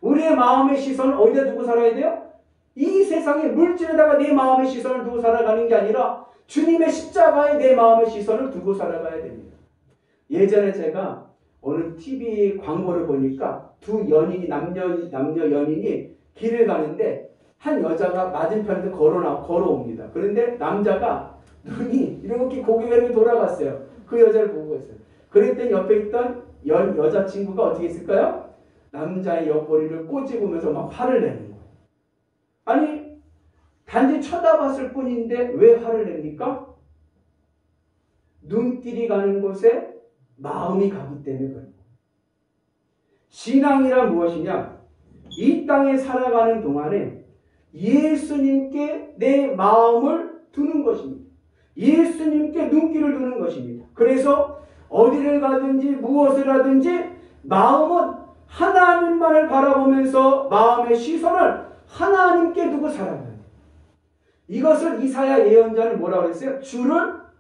우리의 마음의 시선을 어디다 두고 살아야 돼요? 이 세상의 물질에다가 내 마음의 시선을 두고 살아가는 게 아니라 주님의 십자가에 내 마음의 시선을 두고 살아가야 됩니다. 예전에 제가 어느 TV 광고를 보니까 두 연인이 남녀 연인이 길을 가는데 한 여자가 맞은편에서 걸어옵니다. 그런데 남자가 눈이 이렇게 고개를 돌아갔어요. 그 여자를 보고 있어요. 그랬더니 옆에 있던 여자친구가 어떻게 했을까요? 남자의 옆구리를 꼬집으면서 막 화를 내는 거예요. 아니, 단지 쳐다봤을 뿐인데 왜 화를 냅니까? 눈길이 가는 곳에 마음이 가기 때문에 그래요. 신앙이란 무엇이냐? 이 땅에 살아가는 동안에 예수님께 내 마음을 두는 것입니다. 예수님께 눈길을 두는 것입니다. 그래서 어디를 가든지 무엇을 하든지 마음은 하나님만을 바라보면서 마음의 시선을 하나님께 두고 살아가야 돼요. 이것을 이사야 예언자는 뭐라고 그랬어요? 주를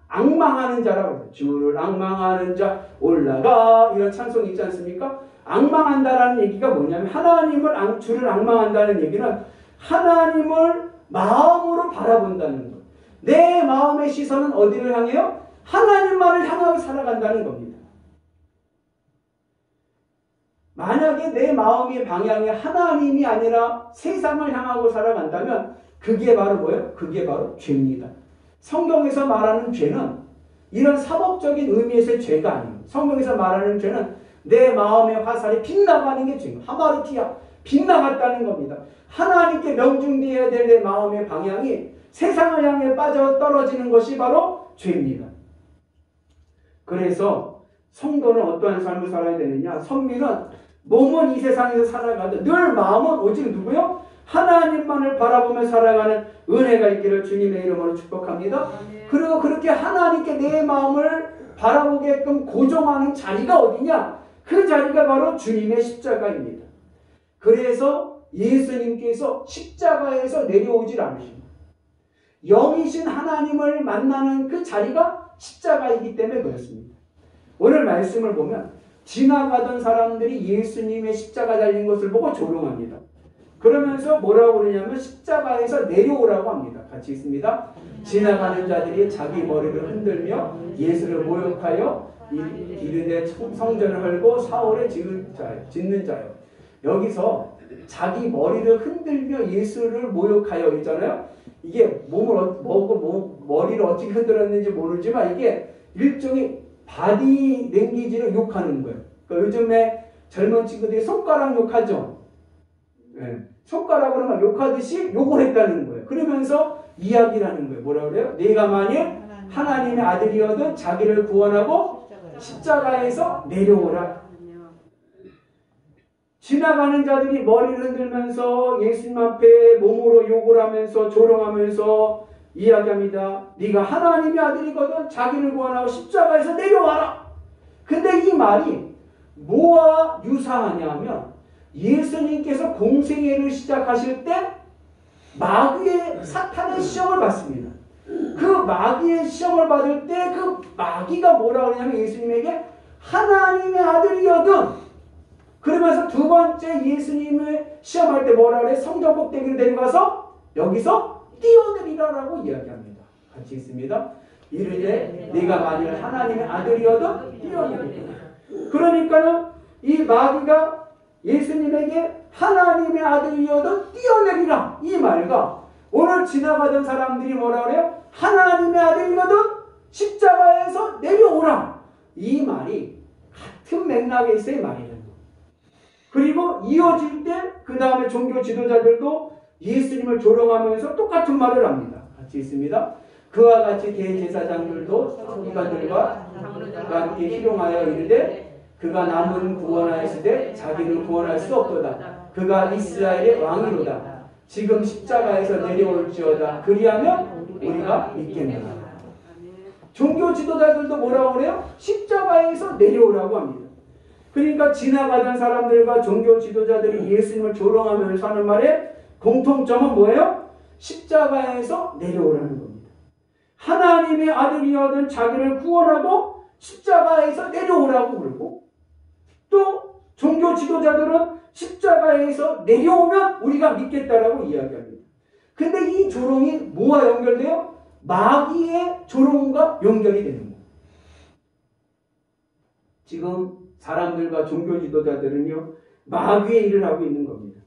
앙망하는 자라고 그랬어요. 주를 앙망하는 자 올라가, 이런 찬송이 있지 않습니까? 앙망한다라는 얘기가 뭐냐면 주를 앙망한다는 얘기는 하나님을 마음으로 바라본다는 것. 내 마음의 시선은 어디를 향해요? 하나님만을 향하고 살아간다는 겁니다. 만약에 내 마음의 방향이 하나님이 아니라 세상을 향하고 살아간다면 그게 바로 뭐예요? 그게 바로 죄입니다. 성경에서 말하는 죄는 이런 사법적인 의미에서의 죄가 아니에요. 성경에서 말하는 죄는 내 마음의 화살이 빗나가는 게 죄예요. 하마르티아, 빗나갔다는 겁니다. 하나님께 명중되어야 될 내 마음의 방향이 세상을 향해 빠져 떨어지는 것이 바로 죄입니다. 그래서 성도는 어떠한 삶을 살아야 되느냐? 선민은 몸은 이 세상에서 살아가도 늘 마음은 오직 누구요? 하나님만을 바라보며 살아가는 은혜가 있기를 주님의 이름으로 축복합니다. 그리고 그렇게 하나님께 내 마음을 바라보게끔 고정하는 자리가 어디냐? 그 자리가 바로 주님의 십자가입니다. 그래서 예수님께서 십자가에서 내려오질 않으십니다. 영이신 하나님을 만나는 그 자리가 십자가이기 때문에 그렇습니다. 오늘 말씀을 보면 지나가던 사람들이 예수님의 십자가 달린 것을 보고 조롱합니다. 그러면서 뭐라고 그러냐면 십자가에서 내려오라고 합니다. 같이 있습니다. 지나가는 자들이 자기 머리를 흔들며 예수를 모욕하여 이르되 성전을 헐고 사흘에 짓는 자요. 여기서 자기 머리를 흔들며 예수를 모욕하여 있잖아요. 이게 머리를 어떻게 흔들었는지 모르지만 이게 일종의 바디 랭귀지를 욕하는 거예요. 그러니까 요즘에 젊은 친구들이 손가락 욕하죠. 네. 손가락으로 막 욕하듯이 욕을 했다는 거예요. 그러면서 이야기를 하는 거예요. 뭐라 그래요? 내가 만일 하나님의 아들이어든 자기를 구원하고 십자가에서 내려오라. 지나가는 자들이 머리를 흔들면서 예수님 앞에 몸으로 욕을 하면서 조롱하면서 이야기합니다. 네가 하나님의 아들이거든 자기를 구원하고 십자가에서 내려와라. 근데 이 말이 뭐와 유사하냐면 예수님께서 공생애를 시작하실 때 마귀의 사탄의 시험을 받습니다. 그 마귀의 시험을 받을 때 그 마귀가 뭐라고 하냐면 예수님에게 하나님의 아들이거든. 그러면서 두 번째 예수님을 시험할 때 뭐라 그래? 성전 꼭대기를 데려가서 여기서 뛰어내리라라고 이야기합니다. 같이 있습니다. 이르되 네가 만일 하나님의 아들이어도 뛰어내리라. 그러니까는 이 마귀가 예수님에게 하나님의 아들이어도 뛰어내리라 이 말과 오늘 지나가던 사람들이 뭐라 그래요? 하나님의 아들이거든 십자가에서 내려오라 이 말이 같은 맥락에서의 말이에요. 그리고 이어질 때 그 다음에 종교 지도자들도 예수님을 조롱하면서 똑같은 말을 합니다. 같이 있습니다. 그와 같이 대제사장들도 서기관들과 함께 희롱하여 이르되 그가 남은 구원하였으되 자기는 구원할 수 없도다. 그가 이스라엘의 왕이로다. 지금 십자가에서 내려올지어다. 그리하면 우리가 믿겠노라. 종교 지도자들도 뭐라고 그래요? 십자가에서 내려오라고 합니다. 그러니까 지나가던 사람들과 종교 지도자들이 예수님을 조롱하면서 하는 말에 공통점은 뭐예요? 십자가에서 내려오라는 겁니다. 하나님의 아들이어든 자기를 구원하고 십자가에서 내려오라고 그러고 또 종교 지도자들은 십자가에서 내려오면 우리가 믿겠다라고 이야기합니다. 근데 이 조롱이 뭐와 연결돼요? 마귀의 조롱과 연결이 되는 거예요. 지금 사람들과 종교 지도자들은요, 마귀의 일을 하고 있는 겁니다.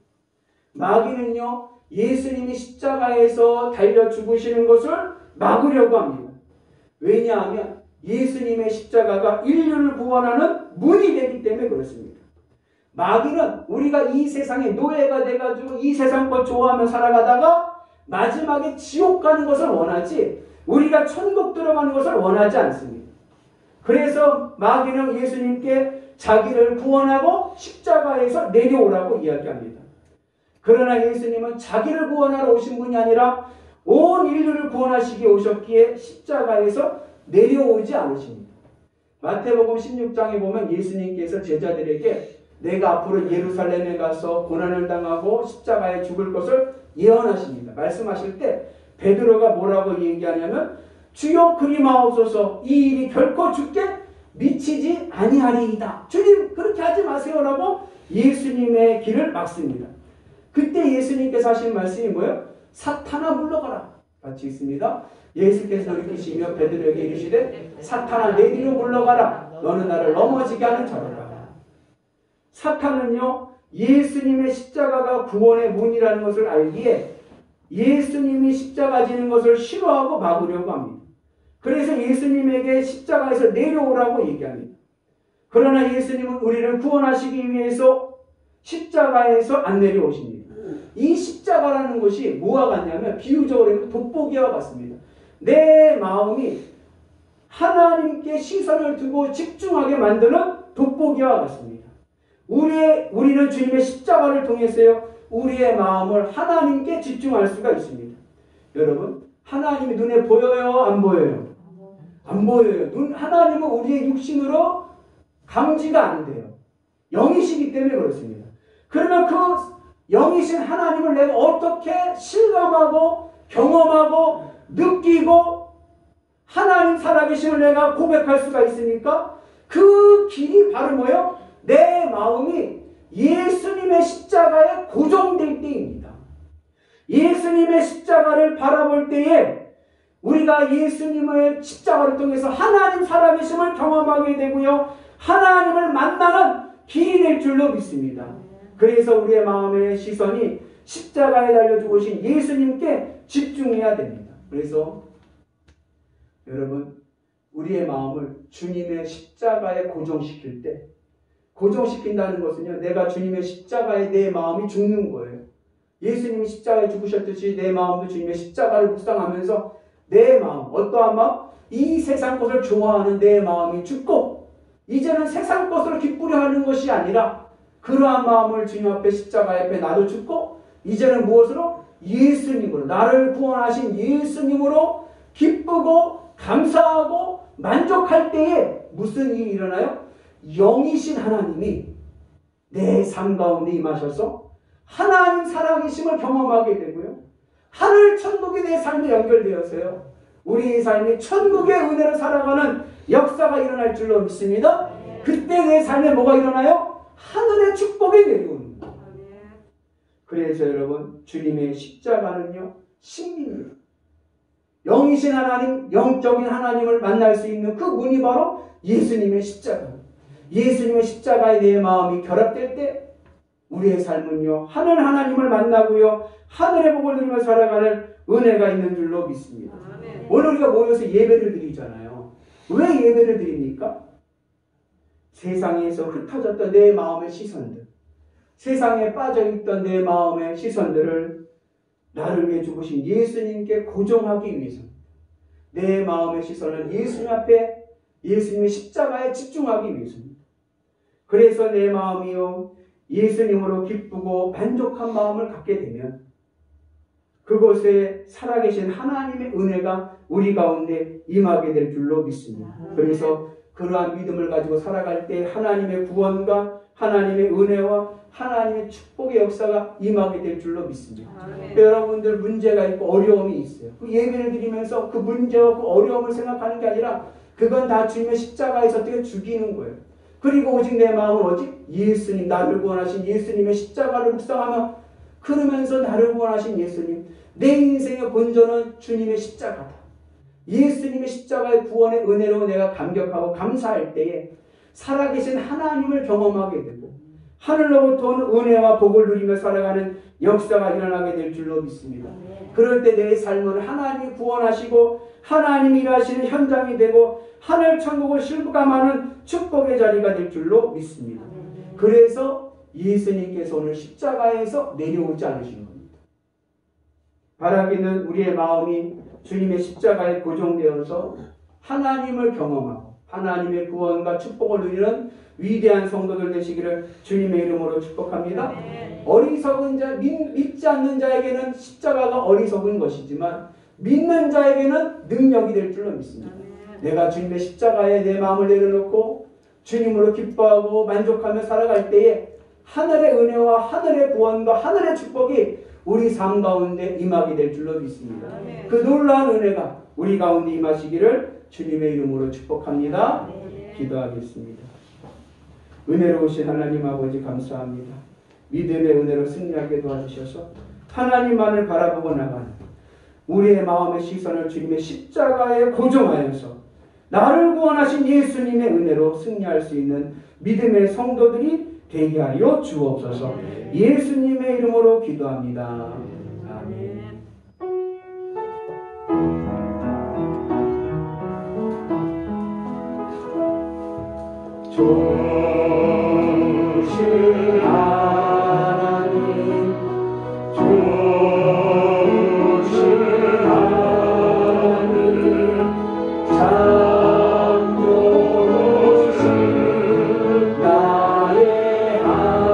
마귀는요, 예수님이 십자가에서 달려 죽으시는 것을 막으려고 합니다. 왜냐하면 예수님의 십자가가 인류를 구원하는 문이 되기 때문에 그렇습니다. 마귀는 우리가 이 세상의 노예가 돼가지고 이 세상 것 좋아하며 살아가다가 마지막에 지옥 가는 것을 원하지 우리가 천국 들어가는 것을 원하지 않습니다. 그래서 마귀는 예수님께 자기를 구원하고 십자가에서 내려오라고 이야기합니다. 그러나 예수님은 자기를 구원하러 오신 분이 아니라 온 인류를 구원하시기에 오셨기에 십자가에서 내려오지 않으십니다. 마태복음 16장에 보면 예수님께서 제자들에게 내가 앞으로 예루살렘에 가서 고난을 당하고 십자가에 죽을 것을 예언하십니다. 말씀하실 때 베드로가 뭐라고 얘기하냐면 주여 그리마옵소서 이 일이 결코 주께 미치지 아니하리이다. 주님 그렇게 하지 마세요라고 예수님의 길을 막습니다. 그때 예수님께서 하신 말씀이 뭐예요? 사탄아 물러가라. 같이 있습니다. 예수께서 돌이키시며 베드로에게 이르시되 사탄아 내 뒤로 물러가라. 너는 나를 넘어지게 하는 자로다. 사탄은요 예수님의 십자가가 구원의 문이라는 것을 알기에 예수님이 십자가 지는 것을 싫어하고 막으려고 합니다. 그래서 예수님에게 십자가에서 내려오라고 얘기합니다. 그러나 예수님은 우리를 구원하시기 위해서 십자가에서 안 내려오십니다. 이 십자가라는 것이 뭐와 같냐면 비유적으로 돋보기와 같습니다. 내 마음이 하나님께 시선을 두고 집중하게 만드는 돋보기와 같습니다. 우리는 주님의 십자가를 통해서요 우리의 마음을 하나님께 집중할 수가 있습니다. 여러분 하나님이 눈에 보여요? 안 보여요? 안 보여요. 하나님은 우리의 육신으로 감지가 안 돼요. 영이시기 때문에 그렇습니다. 그러면 그 영이신 하나님을 내가 어떻게 실감하고 경험하고 느끼고 하나님 살아계심을 내가 고백할 수가 있습니까? 그 길이 바로 뭐예요? 내 마음이 예수님의 십자가에 고정될 때입니다. 예수님의 십자가를 바라볼 때에 우리가 예수님의 십자가를 통해서 하나님 살아계심을 경험하게 되고요. 하나님을 만나는 길이 될 줄로 믿습니다. 그래서 우리의 마음의 시선이 십자가에 달려 죽으신 예수님께 집중해야 됩니다. 그래서 여러분 우리의 마음을 주님의 십자가에 고정시킬 때 고정시킨다는 것은요. 내가 주님의 십자가에 내 마음이 죽는 거예요. 예수님이 십자가에 죽으셨듯이 내 마음도 주님의 십자가를 묵상하면서 내 마음, 어떠한 마음? 이 세상 것을 좋아하는 내 마음이 죽고 이제는 세상 것으로 기쁘려 하는 것이 아니라 그러한 마음을 주님 앞에 십자가 옆에 나도 죽고 이제는 무엇으로? 예수님으로, 나를 구원하신 예수님으로 기쁘고 감사하고 만족할 때에 무슨 일이 일어나요? 영이신 하나님이 내 삶 가운데 임하셔서 하나님 살아계심을 경험하게 되고요. 하늘 천국이 내 삶에 연결되어서요. 우리의 삶이 천국의 은혜로 살아가는 역사가 일어날 줄로 믿습니다. 그때 내 삶에 뭐가 일어나요? 하늘의 축복이 내려옵니다. 그래서 여러분, 주님의 십자가는요, 신비입니다. 영이신 하나님, 영적인 하나님을 만날 수 있는 그 문이 바로 예수님의 십자가입니다. 예수님의 십자가에 내 마음이 결합될 때 우리의 삶은요, 하늘 하나님을 만나고요, 하늘의 복을 누리며 살아가는 은혜가 있는 줄로 믿습니다. 오늘 우리가 모여서 예배를 드리잖아요. 왜 예배를 드립니까? 세상에서 흩어졌던 내 마음의 시선들, 세상에 빠져있던 내 마음의 시선들을 나를 위해 죽으신 예수님께 고정하기 위해서입니다. 내 마음의 시선을 예수님 앞에, 예수님의 십자가에 집중하기 위해서입니다. 그래서 내 마음이요, 예수님으로 기쁘고 만족한 마음을 갖게 되면 그곳에 살아계신 하나님의 은혜가 우리 가운데 임하게 될 줄로 믿습니다. 그래서 그러한 믿음을 가지고 살아갈 때 하나님의 구원과 하나님의 은혜와 하나님의 축복의 역사가 임하게 될 줄로 믿습니다. 여러분들 문제가 있고 어려움이 있어요. 그 예배를 드리면서 그 문제와 그 어려움을 생각하는 게 아니라 그건 다 주님의 십자가에서 어떻게 죽이는 거예요. 그리고 오직 내 마음은 오직 예수님, 나를 구원하신 예수님의 십자가를 묵상하며 그러면서 나를 구원하신 예수님, 내 인생의 본전은 주님의 십자가다. 예수님의 십자가의 구원의 은혜로 내가 감격하고 감사할 때에 살아계신 하나님을 경험하게 되고 하늘로부터 오는 은혜와 복을 누리며 살아가는 역사가 일어나게 될 줄로 믿습니다. 그럴 때 내 삶은 하나님이 구원하시고 하나님이 일하시는 현장이 되고 하늘 천국을 실감하는 축복의 자리가 될 줄로 믿습니다. 그래서 예수님께서 오늘 십자가에서 내려오지 않으신 겁니다. 바라기는 우리의 마음이 주님의 십자가에 고정되어서 하나님을 경험하고 하나님의 구원과 축복을 누리는 위대한 성도들 되시기를 주님의 이름으로 축복합니다. 어리석은 자, 믿지 않는 자에게는 십자가가 어리석은 것이지만 믿는 자에게는 능력이 될 줄로 믿습니다. 내가 주님의 십자가에 내 마음을 내려놓고 주님으로 기뻐하고 만족하며 살아갈 때에 하늘의 은혜와 하늘의 구원과 하늘의 축복이 우리 삶 가운데 임하게 될 줄로 믿습니다. 그 놀라운 은혜가 우리 가운데 임하시기를 주님의 이름으로 축복합니다. 기도하겠습니다. 은혜로우신 하나님 아버지 감사합니다. 믿음의 은혜로 승리하게 도와주셔서 하나님만을 바라보고 나가는 우리의 마음의 시선을 주님의 십자가에 고정하여서 나를 구원하신 예수님의 은혜로 승리할 수 있는 믿음의 성도들이 되게 하여 주옵소서. 예수님의 이름으로 기도합니다. 아멘. 좋으신 하나님, 좋으신 하나님, 참 좋으신 나의 하나님,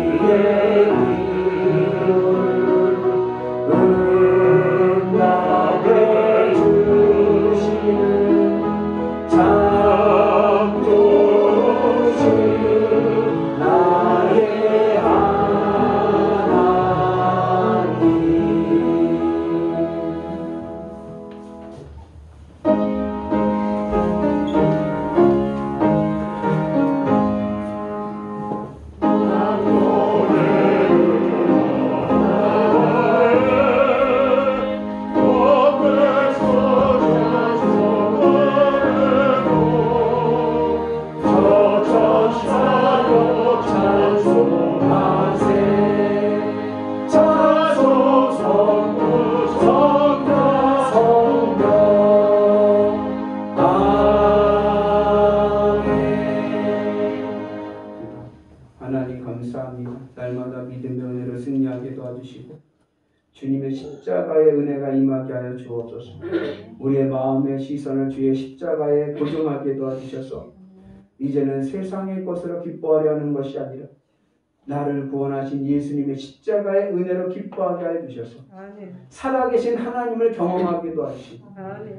우리의 응답해 주시는 참 좋으신 나의 하나님. 하나님 감사합니다. 날마다 믿음의 은혜로 승리하게 도와주시고 주님의 십자가의 은혜가 임하게 하여 주옵소서. 우리의 마음의 시선을 주의 십자가에 고정하게 도와주셔서 이제는 세상의 것으로 기뻐하려 하는 것이 아니라 나를 구원하신 예수님의 십자가의 은혜로 기뻐하게 하여 주셔서 살아계신 하나님을 경험하게 도와주시고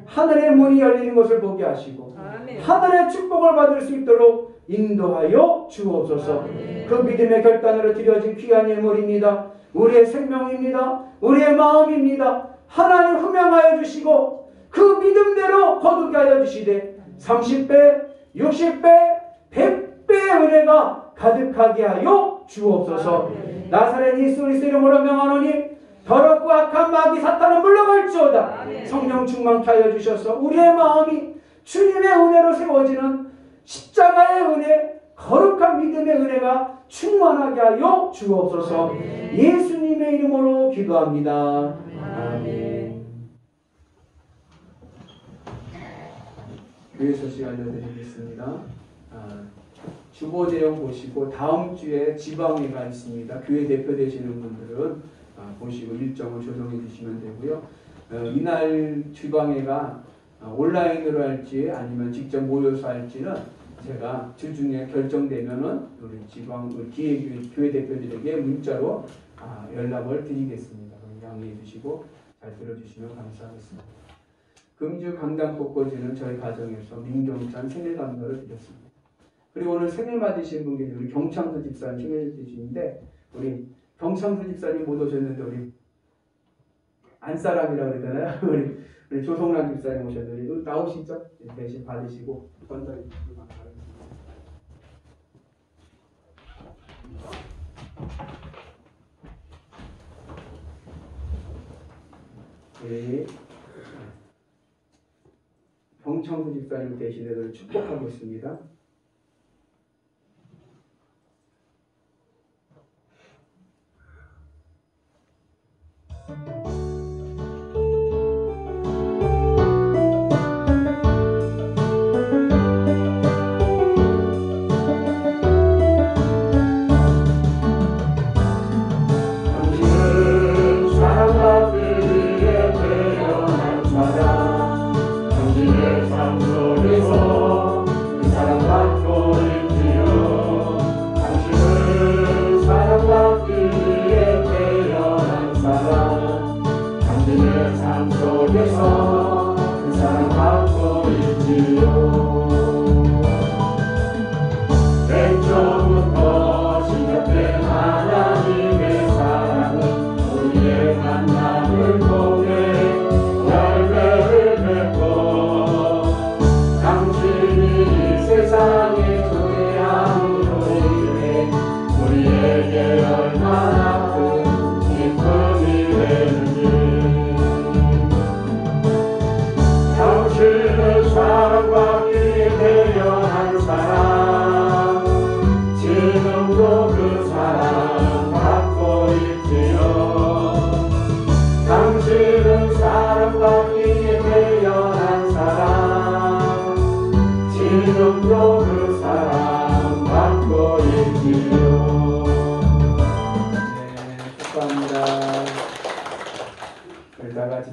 하늘의 문이 열리는 것을 보게 하시고 하늘의 축복을 받을 수 있도록 인도하여 주옵소서. 그 믿음의 결단으로 드려진 귀한 예물입니다. 우리의 생명입니다. 우리의 마음입니다. 하나님 흠양하여 주시고 그 믿음대로 거두게 하여 주시되 30배, 60배, 100배의 은혜가 가득하게 하여 주옵소서. 나사렛 예수 그리스도 이름으로 명하노니 더럽고 악한 마귀 사탄은 물러갈지어다. 성령 충만케 하여 주셔서 우리의 마음이 주님의 은혜로 세워지는 십자가의 은혜, 거룩한 믿음의 은혜가 충만하게 하여 주옵소서. 예수님의 이름으로 기도합니다. 아멘. 교회 소식 알려드리겠습니다. 주보 내용 보시고 다음 주에 지방회가 있습니다. 교회 대표 되시는 분들은 보시고 일정을 조정해 주시면 되고요. 이날 지방회가 온라인으로 할지 아니면 직접 모여서 할지는 제가 주중에 결정되면은 우리 지방 교회 대표들에게 문자로 연락을 드리겠습니다. 양해해 주시고 잘 들어주시면 감사하겠습니다. 금주 강단꽃꽂이는 저희 가정에서 민경찬 생일 감사를 드렸습니다. 그리고 오늘 생일 맞으신 분 계신 우리 경창수 집사님 생일 되시는데 우리 경창수 집사님 못 오셨는데 우리 안사람이라고 그러잖아요. 우리 조성란 집사님 오셨는데 나오시죠? 대신 받으시고 건달해 주시기 바랍니다. 네. 경창수 집사님 대신에 축복하겠습니다.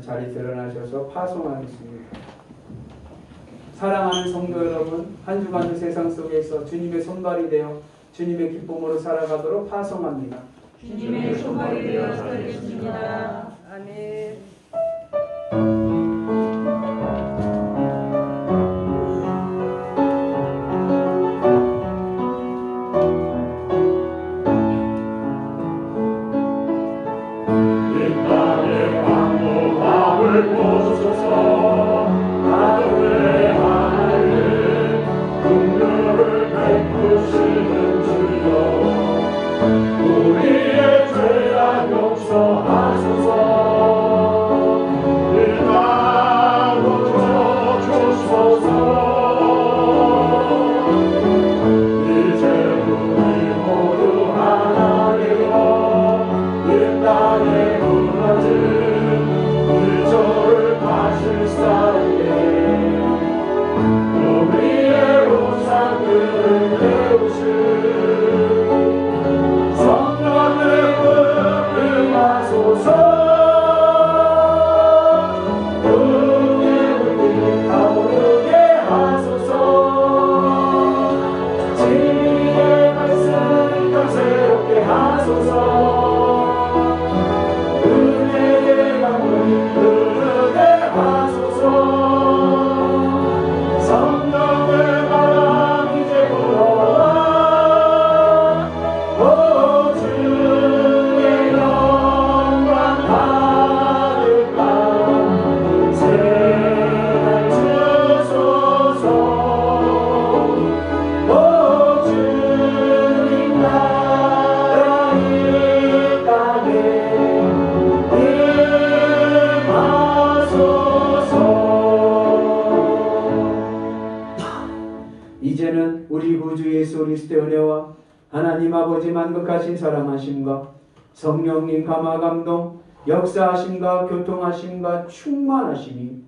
자리에 일어나셔서 파송하겠습니다. 사랑하는 성도 여러분, 한 주간의 세상 속에서 주님의 손발이 되어 주님의 기쁨으로 살아가도록 파송합니다. 주님의 손발이 되어 살겠습니다. 아멘. 성령을 그 마소 은혜의 강물 흐르게 하소서. 성령의 바람 이제 불어와 오 주의 영광 가득한 세상 주소서. 오 주님 나라 이 땅에 임하소서. 이제는 우리 구주 예수 그리스도의 은혜와 하나님 아버지 만극하신 사랑하심과 성령님 감화 감동 역사하심과 교통하심과 충만하심이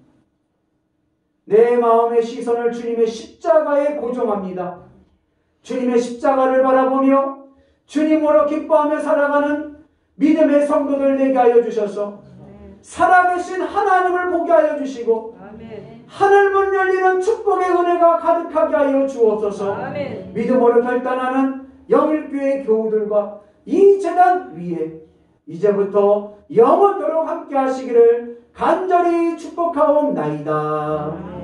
내 마음의 시선을 주님의 십자가에 고정합니다. 주님의 십자가를 바라보며 주님으로 기뻐하며 살아가는 믿음의 성도들 되게 하여 주셔서 살아계신 하나님을 보게 하여 주시고 아멘. 하늘문 열리는 축복의 은혜가 가득하게 하여 주옵소서. 아멘. 믿음으로 결단하는 영일교회 교우들과 이 재단 위에 이제부터 영원토록 함께 하시기를 간절히 축복하옵나이다.